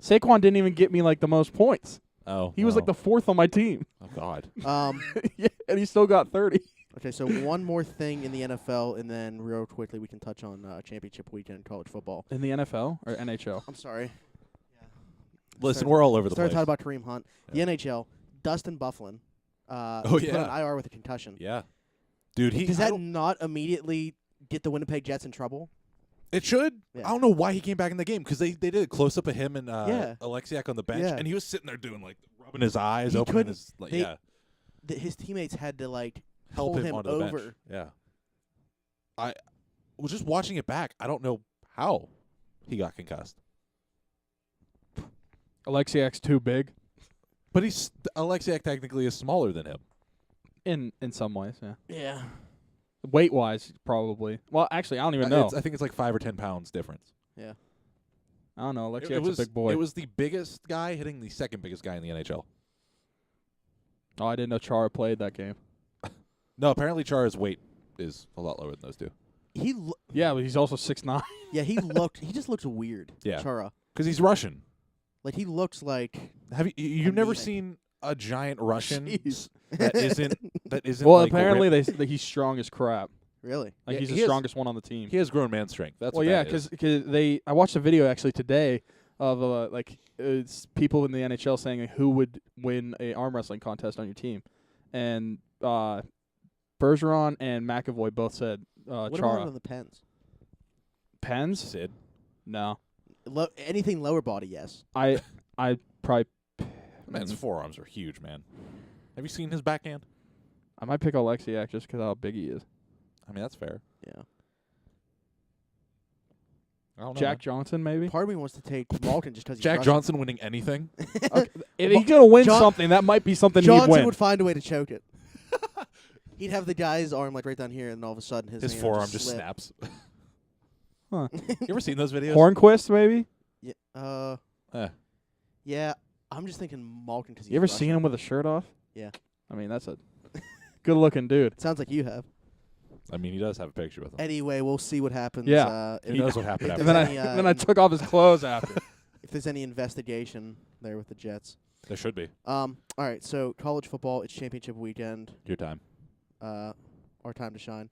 Saquon didn't even get me, like, the most points. Oh. He was, like, the fourth on my team. Oh, God. Yeah, and he still got 30. Okay, so one more thing in the NFL, and then real quickly we can touch on championship weekend in college football. In the NFL or NHL? I'm sorry. Listen, we're all over the Started place. talking about Kareem Hunt. Yeah. The NHL, Dustin Bufflin. Oh, Put yeah. on IR with a concussion. Yeah. Dude, Does that not immediately get the Winnipeg Jets in trouble? It should. Yeah. I don't know why he came back in the game because they did a close up of him and Yeah. Alexiak on the bench, Yeah. and he was sitting there doing like rubbing his eyes, He opening couldn't- his like they- yeah, His teammates had to like help pull him him onto over. the bench. Yeah. I was just watching it back. I don't know how he got concussed, Alexiak's too big but Alexiak technically is smaller than him. in some ways, yeah. Yeah. Weight-wise, probably. Well, actually, I don't even know. I think it's like 5 or 10 pounds difference. Yeah. I don't know. It Alexiak's was a big boy. It was the biggest guy hitting the second biggest guy in the NHL. Oh, I didn't know Chara played that game. No, apparently Chara's weight is a lot lower than those two. Yeah, but he's also 6'9". Yeah, he just looks weird. Yeah. Chara. Because he's Russian. Like he looks like Have you've never Anemic. seen a giant Russian Jeez. that isn't Well, like, apparently ripped? he's strong as crap. Really? Like Yeah, he's he the is- strongest one on the team. He has grown man strength. That's Well, what yeah, that is. because I watched a video actually today of it's people in the NHL saying who would win a arm wrestling contest on your team, and Bergeron and McAvoy both said What about Chara. on the Pens? Pens? Sid. No, Anything lower body, yes. I probably Man's forearms are huge, man. Have you seen his backhand? I might pick Alexiak just because how big he is. I mean, that's fair. Yeah. I don't know. Jack Johnson maybe. Part of me wants to take Malkin just because he's Jack Russian. Johnson winning anything? If he's gonna win John- something, that might be something he'd Johnson win. would find a way to choke it. He'd have the guy's arm like right down here, and all of a sudden his His hand forearm just slip. snaps. Huh. You ever seen those videos? Hornquist maybe. Yeah. Eh. Yeah. I'm just thinking Malkin because You ever seen him with a shirt off? Yeah. I mean, that's a good-looking dude. Sounds like you have. I mean, he does have a picture with him. Anyway, we'll see what happens. Yeah. He knows what happened if after And then there's that. any, then I took off his clothes after. if there's any investigation there with the Jets. There should be. All right. So college football, it's championship weekend. Your time. Our time to shine.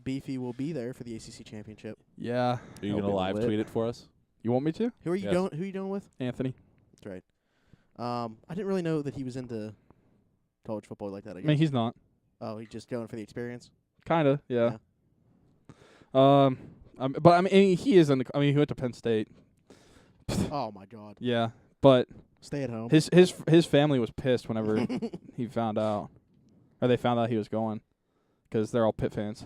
Beefy will be there for the ACC championship. Yeah. Are you That'll going to be live lit. tweet it for us? You want me to? Who are you Yes. going? Who are you going with? Anthony. That's right. I didn't really know that he was into college football like that. I I guess. mean, he's not. Oh, he's just going for the experience. Kinda, yeah. But I mean, he is in the. I mean, he went to Penn State. Oh my God. Yeah, but Stay at home. his family was pissed whenever he found out, or they found out he was going, because they're all Pitt fans.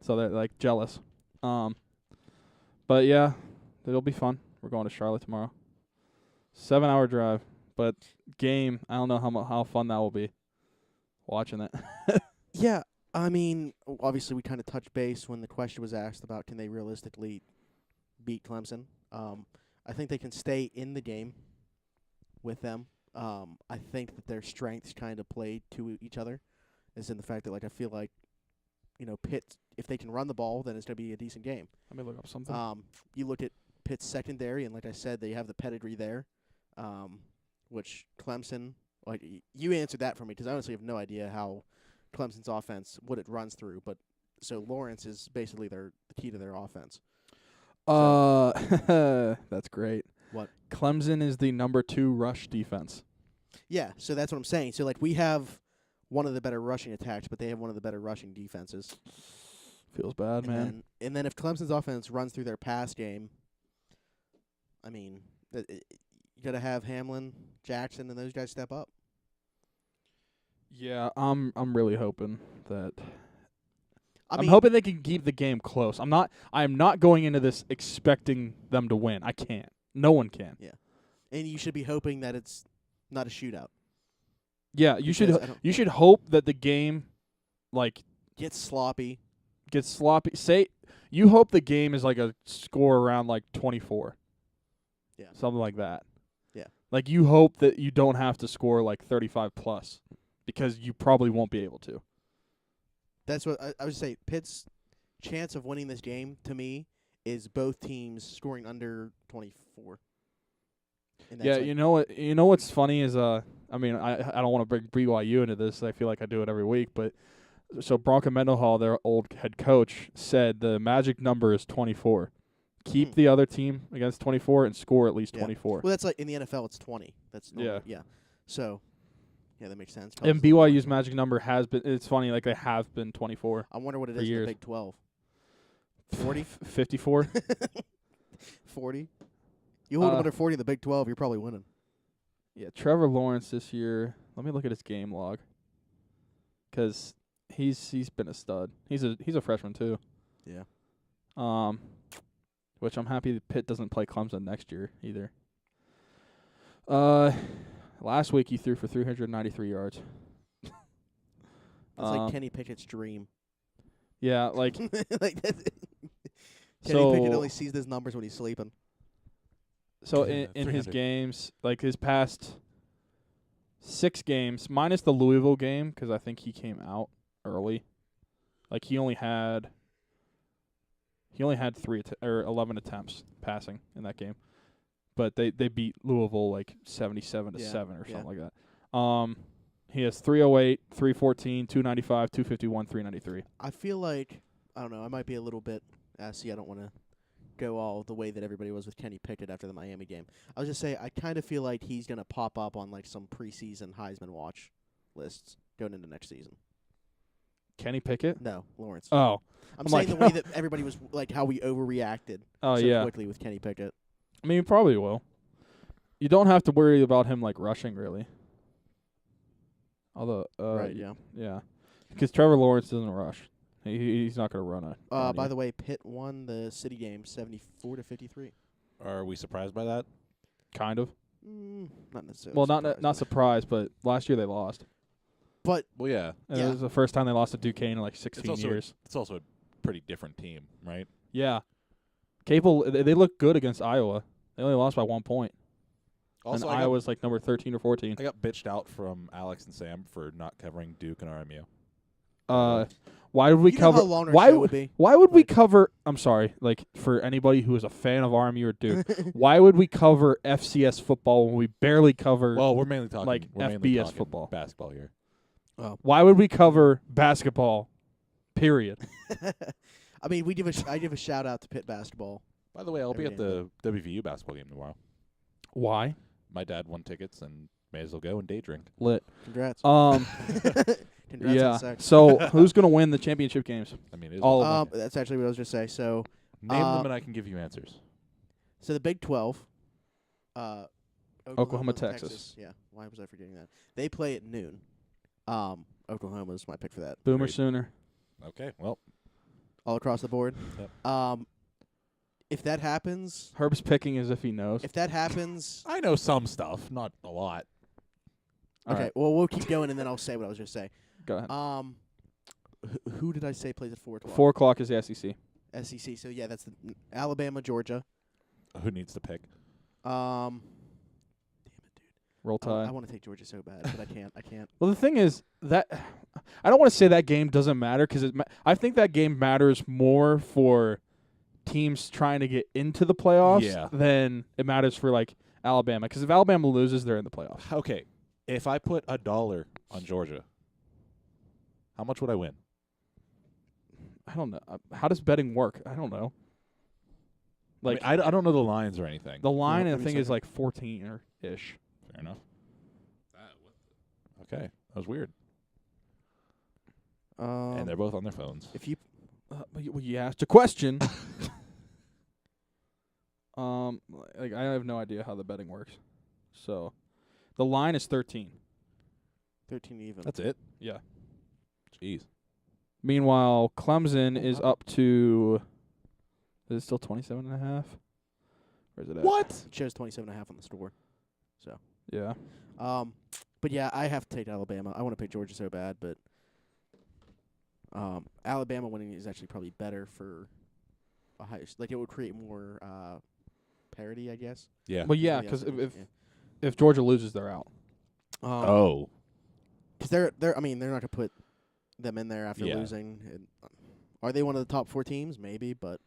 So they're like jealous. But yeah, it'll be fun. We're going to Charlotte tomorrow. 7-hour drive, but game. I don't know how fun that will be. Watching it. Yeah, I mean, obviously we kind of touched base when the question was asked about can they realistically beat Clemson. I think they can stay in the game with them. I think that their strengths kind of play to each other, as in the fact that like I feel like, Pitt if they can run the ball, then it's going to be a decent game. Let me look up something. You look at Pitt's secondary, and like I said, they have the pedigree there, which Clemson. Like you answered that for me because I honestly have no idea how Clemson's offense what it runs through. But so Lawrence is basically the key to their offense. That's great. What? Clemson is the number 2 rush defense. Yeah, so that's what I'm saying. So like we have one of the better rushing attacks, but they have one of the better rushing defenses. Feels bad, man. And then if Clemson's offense runs through their pass game, I mean, you got to have Hamlin, Jackson, and those guys step up. Yeah, I'm really hoping that. I I'm mean, hoping they can keep the game close. I am not going into this expecting them to win. I can't. No one can. and you should be hoping that it's not a shootout. Yeah, you Because I should. don't- You should hope that the game, like, Get sloppy. gets sloppy. You hope the game is like a score around like 24. Yeah. Something like that. Yeah. Like you hope that you don't have to score like 35 plus because you probably won't be able to. That's what I would say. Pitt's chance of winning this game, to me, is both teams scoring under 24. And that's Yeah, like, you know what's funny is I mean I don't want to bring BYU into this. I feel like I do it every week, but so Bronco Mendenhall, their old head coach, said the magic number is 24. Keep the other team against 24 and score at least Yeah. 24. Well, that's like in the NFL, it's 20. That's normal. Yeah. Yeah. So, yeah, that makes sense. And College is a little BYU's more. magic number has been. It's funny, like they have been 24. I wonder what it for is in years. the Big 12. 40? 54. 40? You hold them Uh, under 40 in the Big 12, you're probably winning. Yeah, Trevor Lawrence this year. Let me look at his game log. 'Cause he's been a stud. He's a freshman too. Yeah. Which I'm happy that Pitt doesn't play Clemson next year either. Last week he threw for 393 yards. That's like Kenny Pickett's dream. Yeah, like like that's Kenny so. Pickett only sees those numbers when he's sleeping. So Yeah, in his 300. games, like his past 6 games, minus the Louisville game, 'cause I think he came out early. Like he only had 11 attempts passing in that game, but they beat Louisville like 77 to Yeah, 7 or yeah. something like that. He has 308, 314, 295, 251, 393. I feel like, I don't know, I might be a little bit, see, I don't want to go all the way that everybody was with Kenny Pickett after the Miami game. I was just say, I kind of feel like he's going to pop up on like some preseason Heisman watch lists going into next season. Kenny Pickett? No, Lawrence. Oh. I'm I'm saying like- the way that everybody was, like how we overreacted Oh so yeah. quickly with Kenny Pickett. I mean, he probably will. You don't have to worry about him like rushing really. Although Right, yeah. Yeah. Because Trevor Lawrence doesn't rush. He's not going to run it. By the way, Pitt won the city game 74-53. Are we surprised by that? kind of. Not necessarily. Well, surprised, not surprised, but last year they lost. but Well, yeah. And Yeah. It was the first time they lost to Duquesne in like 16 also years. It's also a pretty different team, right? Yeah. Capel, they look good against Iowa. They only lost by 1 point. Also, and Iowa's like number 13 or 14. I got bitched out from Alex and Sam for not covering Duke and RMU. Why would we you know cover? how long our Why show would be? Why would we Like- cover? I'm sorry, like for anybody who is a fan of RMU or Duke, why would we cover FCS football when we barely cover? Well, we're mainly talking like we're mainly FBS talking football. basketball here. Why would we cover basketball? Period. I mean, I give a shout out to Pitt basketball. By the way, I'll be Every at the WVU basketball game tomorrow. Why? My dad won tickets and may as well go and day drink. Lit. Congrats. Congrats Yeah. on sex. So who's gonna win the championship games? I mean, it is All of them. That's actually what I was just say. So name them and I can give you answers. the Big 12, Oklahoma, and Texas. Yeah. Why was I forgetting that? They play at noon. Oklahoma's my pick for that. Boomer Great. Sooner. Okay, well, All across the board. Yep. If that happens, Herb's picking as if he knows. I know some stuff, not a lot. All okay. right, Well, we'll keep going, and then I'll say what I was going to say. go ahead. Who did I say plays at 4:00? 4 o'clock is the SEC. SEC. So yeah, that's the Alabama, Georgia. Who needs to pick? Damn it, dude. Roll Tide. I want to take Georgia so bad, but I can't. Well, the thing is that I don't want to say that game doesn't matter because I think that game matters more for teams trying to get into the playoffs Yeah. than it matters for like Alabama. Because if Alabama loses, they're in the playoffs. Okay, if I put $1 on Georgia, how much would I win? I don't know. How does betting work? I don't know. Like I don't know the lines or anything. the line, Yeah, I give me think, is something. like 14 or ish. Fair enough. Okay, that was weird. And they're both on their phones. if you Well, you asked a question. Like I have no idea how the betting works. So, the line is 13. 13 even. That's it. Yeah. Jeez. Meanwhile, Clemson is up to. Is it still 27.5? Or is it at? What? It shows 27.5 on the store. Yeah. But yeah, I have to take Alabama. I want to pick Georgia so bad, but Alabama winning is actually probably better for Ohio. Like it would create more parity, I guess. Yeah. Well, yeah, Yeah, because so- if Georgia loses, they're out. Oh. because I mean, they're not gonna put them in there after Yeah. losing. And, are they one of the top 4 teams? Maybe, but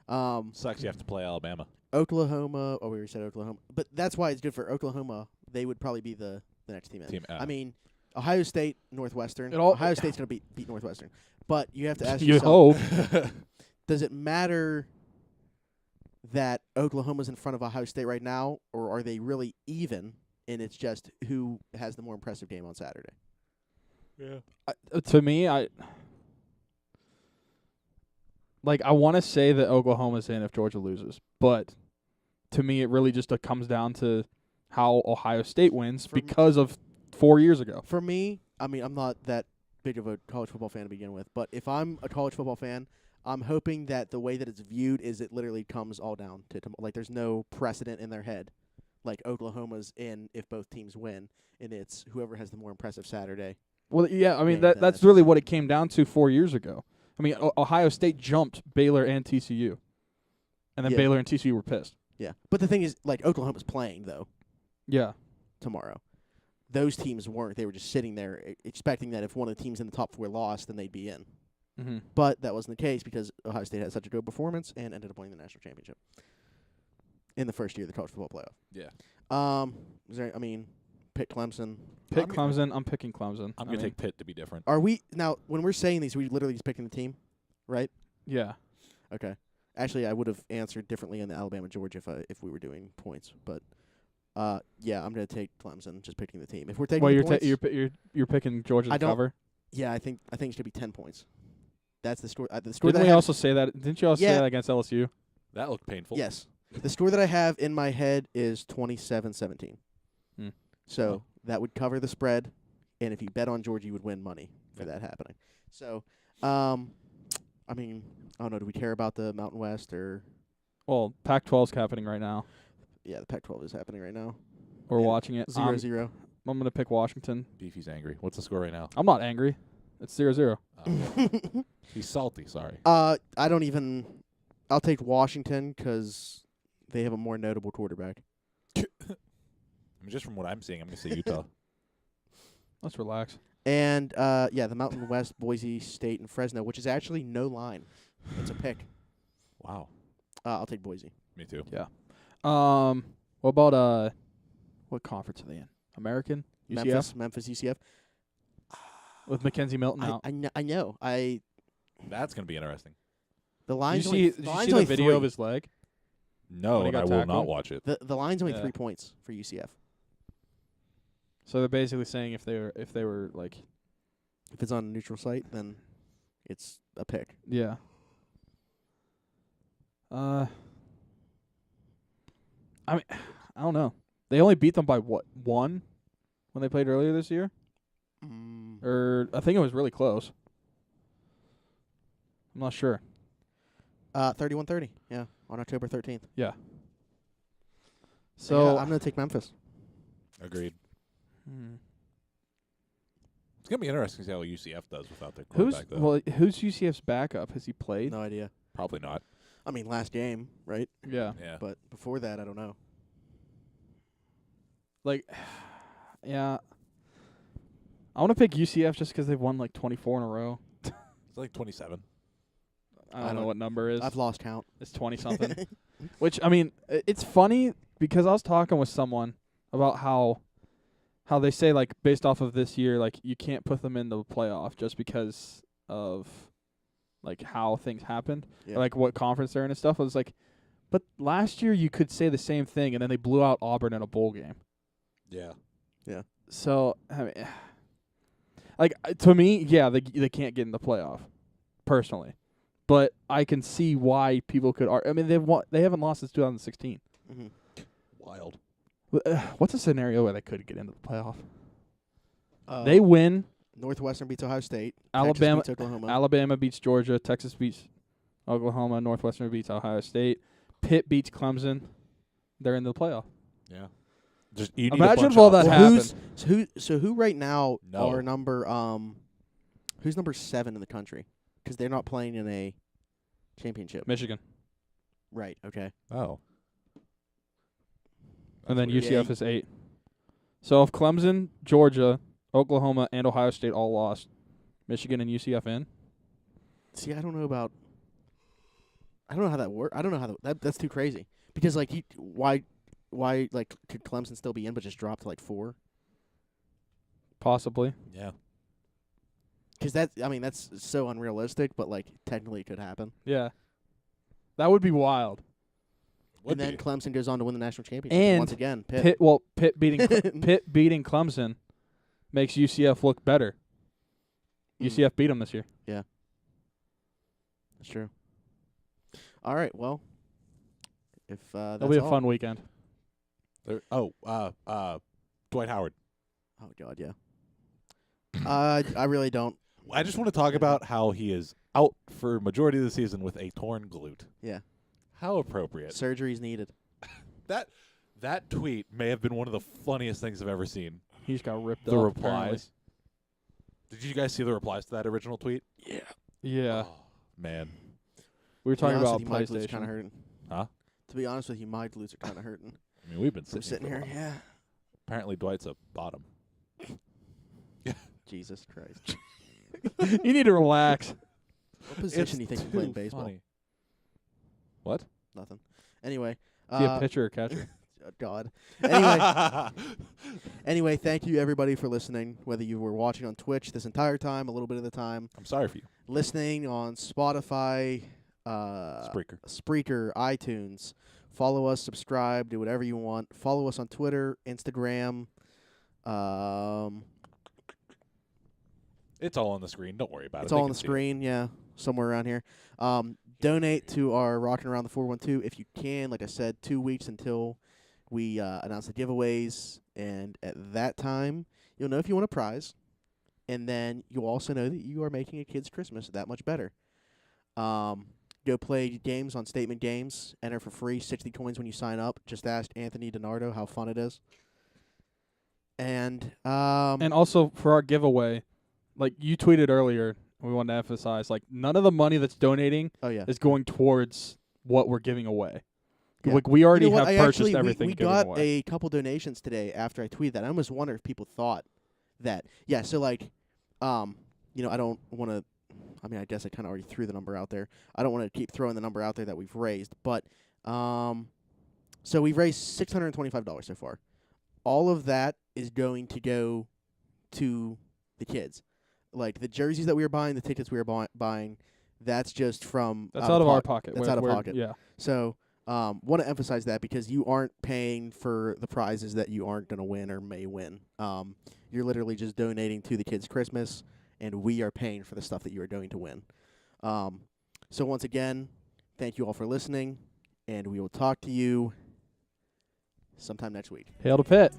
Sucks you have to play Alabama. Oklahoma. Oh, we already said Oklahoma, but that's why it's good for Oklahoma. They would probably be the next team in. I mean, Ohio State, Northwestern. Ohio State's gonna beat Northwestern, but you have to ask You yourself: hope. does it matter that Oklahoma's in front of Ohio State right now, or are they really even? And it's just who has the more impressive game on Saturday. To me, I want to say that Oklahoma's in if Georgia loses, but to me, it really just comes down to how Ohio State wins For me- because of 4 years ago. For me, I mean, I'm not that big of a college football fan to begin with, but if I'm a college football fan, I'm hoping that the way that it's viewed is it literally comes all down to like there's no precedent in their head. Like Oklahoma's in if both teams win, and it's whoever has the more impressive Saturday. Well, yeah, I mean Yeah, that's that's really just- what it came down to 4 years ago. I mean, Ohio State jumped Baylor and TCU, and then Yeah. Baylor and TCU were pissed. Yeah, but the thing is, like Oklahoma's playing though Yeah, tomorrow. Those teams weren't. They were just sitting there expecting that if one of the teams in the top 4 lost, then they'd be in. mm-hmm. But that wasn't the case because Ohio State had such a good performance and ended up winning the national championship in the first year of the college football playoff. Yeah. Pick Clemson. Pick I'm g- Clemson. I'm picking Clemson. I'm I going to mean, take Pitt to be different. Are we now when we're saying these? We literally just picking the team, right? Yeah. Okay. Actually, I would have answered differently in the Alabama Georgia if we were doing points, but yeah, I'm gonna take Clemson. Just picking the team. If we're taking Well, the you're points, you're picking Georgia I to don't- cover. yeah, I think it should be 10 points. That's the score. The score Didn't that we I have, also say that? Didn't you also say Yeah. that against LSU? That looked painful. yes, the score that I have in my head is 27-17. Hmm. So Oh. that would cover the spread, and if you bet on Georgia, you would win money for Yeah. that happening. So, I mean, I don't know. Do we care about the Mountain West or? Well, Pac-12's happening right now. Yeah, the Pac-12 is happening right now. We're Yeah. watching it. 0-0. I'm gonna pick Washington. Beefy's angry. What's the score right now? I'm not angry. It's 0-0. He's salty, sorry. I don't even. I'll take Washington 'cause they have a more notable quarterback. I mean, just from what I'm seeing, I'm going to say Utah. Let's relax. And yeah, the Mountain West, Boise State, and Fresno, which is actually no line. It's a pick. Wow. I'll take Boise. Me too. What about what conference are they in? American? UCF? Memphis, UCF. With Mackenzie Milton out. I know. That's going to be interesting. The Did line's you only, see, the did you line's see the only video 3. of his leg? No, When he and I got will tackled? not watch it. The line's only Yeah. 3 points for UCF. So they're basically saying if they were like, If it's on a neutral site, then it's a pick. yeah. I mean, I don't know. They only beat them by what, 1 when they played earlier this year? Or I think it was really close. I'm not sure. 31-30. Yeah, on October 13th. So yeah, I'm gonna take Memphis. Agreed. hmm. It's going to be interesting to see how UCF does without their who's quarterback, though. who's UCF's backup? Has he played? No idea. Probably not. I mean, last game, right? Yeah. Yeah. But before that, I don't know. Like, yeah. I want to pick UCF just because they've won like 24 in a row. It's like 27. I don't know what number is. I've lost count. It's 20 something. Which I mean, it's funny because I was talking with someone about how they say like based off of this year, like you can't put them in the playoff just because of like how things happened, Yeah. or, like what conference they're in and stuff. I was like, but last year you could say the same thing, and then they blew out Auburn in a bowl game. Yeah. So I mean, like to me, yeah, they can't get in the playoff, personally, but I can see why people could. I mean, they haven't lost since 2016. Mm-hmm. Wild. What's a scenario where they could get into the playoff? They win. Northwestern beats Ohio State. Alabama Texas beats Oklahoma. Alabama beats Georgia. Texas beats Oklahoma. Northwestern beats Ohio State. Pitt beats Clemson. They're in the playoff. Yeah. Just you need Imagine a bunch if all of that upsets. happened. So who right now No. are who's number 7 in the country? Because they're not playing in a championship. Michigan. Right. Okay. Oh. And then That's UCF is 8. So if Clemson, Georgia, Oklahoma, and Ohio State all lost, Michigan and UCF in? See, I don't know how that works. I don't know how that's too crazy. Because like why like could Clemson still be in but just drop to like 4? Possibly. Yeah. Because that's so unrealistic, but like technically it could happen. Yeah. That would be wild. Would and then be. Clemson goes on to win the national championship And once again. Pitt. Pitt beating Pitt beating Clemson makes UCF look better. Mm. UCF beat them this year. That's true. All right. Well, if that's It'll be a all- fun weekend. Dwight Howard. Oh God, yeah. I really don't. I just want to talk about how he is out for majority of the season with a torn glute. Yeah. How appropriate. Surgery's needed. That tweet may have been one of the funniest things I've ever seen. He just got ripped The up. replies. apparently. Did you guys see the replies to that original tweet? Yeah. Oh, man. We were talking To be honest about with you, my glutes kind PlayStation. of hurting. Huh? To be honest with you, my glutes are kind of hurting. I mean, we've been From sitting, sitting here, for a while. yeah. Apparently, Dwight's a bottom. Jesus Christ. You need to relax. What position do you think you play in too baseball? funny. What? Nothing. Anyway. Is he a pitcher or catcher? God. Anyway, thank you everybody for listening. Whether you were watching on Twitch this entire time, a little bit of the time, I'm sorry for you. listening on Spotify, Spreaker, iTunes. Follow us, subscribe, do whatever you want. Follow us on Twitter, Instagram. It's all on the screen. Don't worry about it. It's They all on can the see it. screen, yeah, somewhere around here. Donate to our Rockin' Around the 412 if you can. Like I said, 2 weeks until we announce the giveaways, and at that time, you'll know if you won a prize, and then you'll also know that you are making a kid's Christmas that much better. Go play games on Statement Games. Enter for free, 60 coins when you sign up. Just ask Anthony DiNardo how fun it is. And And also for our giveaway, like you tweeted earlier, we wanted to emphasize, like none of the money that's donating oh yeah, is going towards what we're giving away. Yeah. Like we already You know what? have I purchased actually, everything. We giving got away. a couple donations today after I tweeted that. I almost wonder if people thought that. Yeah, so like, I don't want to. I mean, I guess I kind of already threw the number out there. I don't want to keep throwing the number out there that we've raised, but so we've raised $625 so far. All of that is going to go to the kids. Like the jerseys that we were buying, the tickets we were buying, that's just from That's out of our pocket. That's We're- out of we're- pocket. Yeah. So, want to emphasize that because you aren't paying for the prizes that you aren't going to win or may win. You're literally just donating to the kids' Christmas, and we are paying for the stuff that you are going to win. So once again, thank you all for listening, and we will talk to you sometime next week. Hail to Pitt.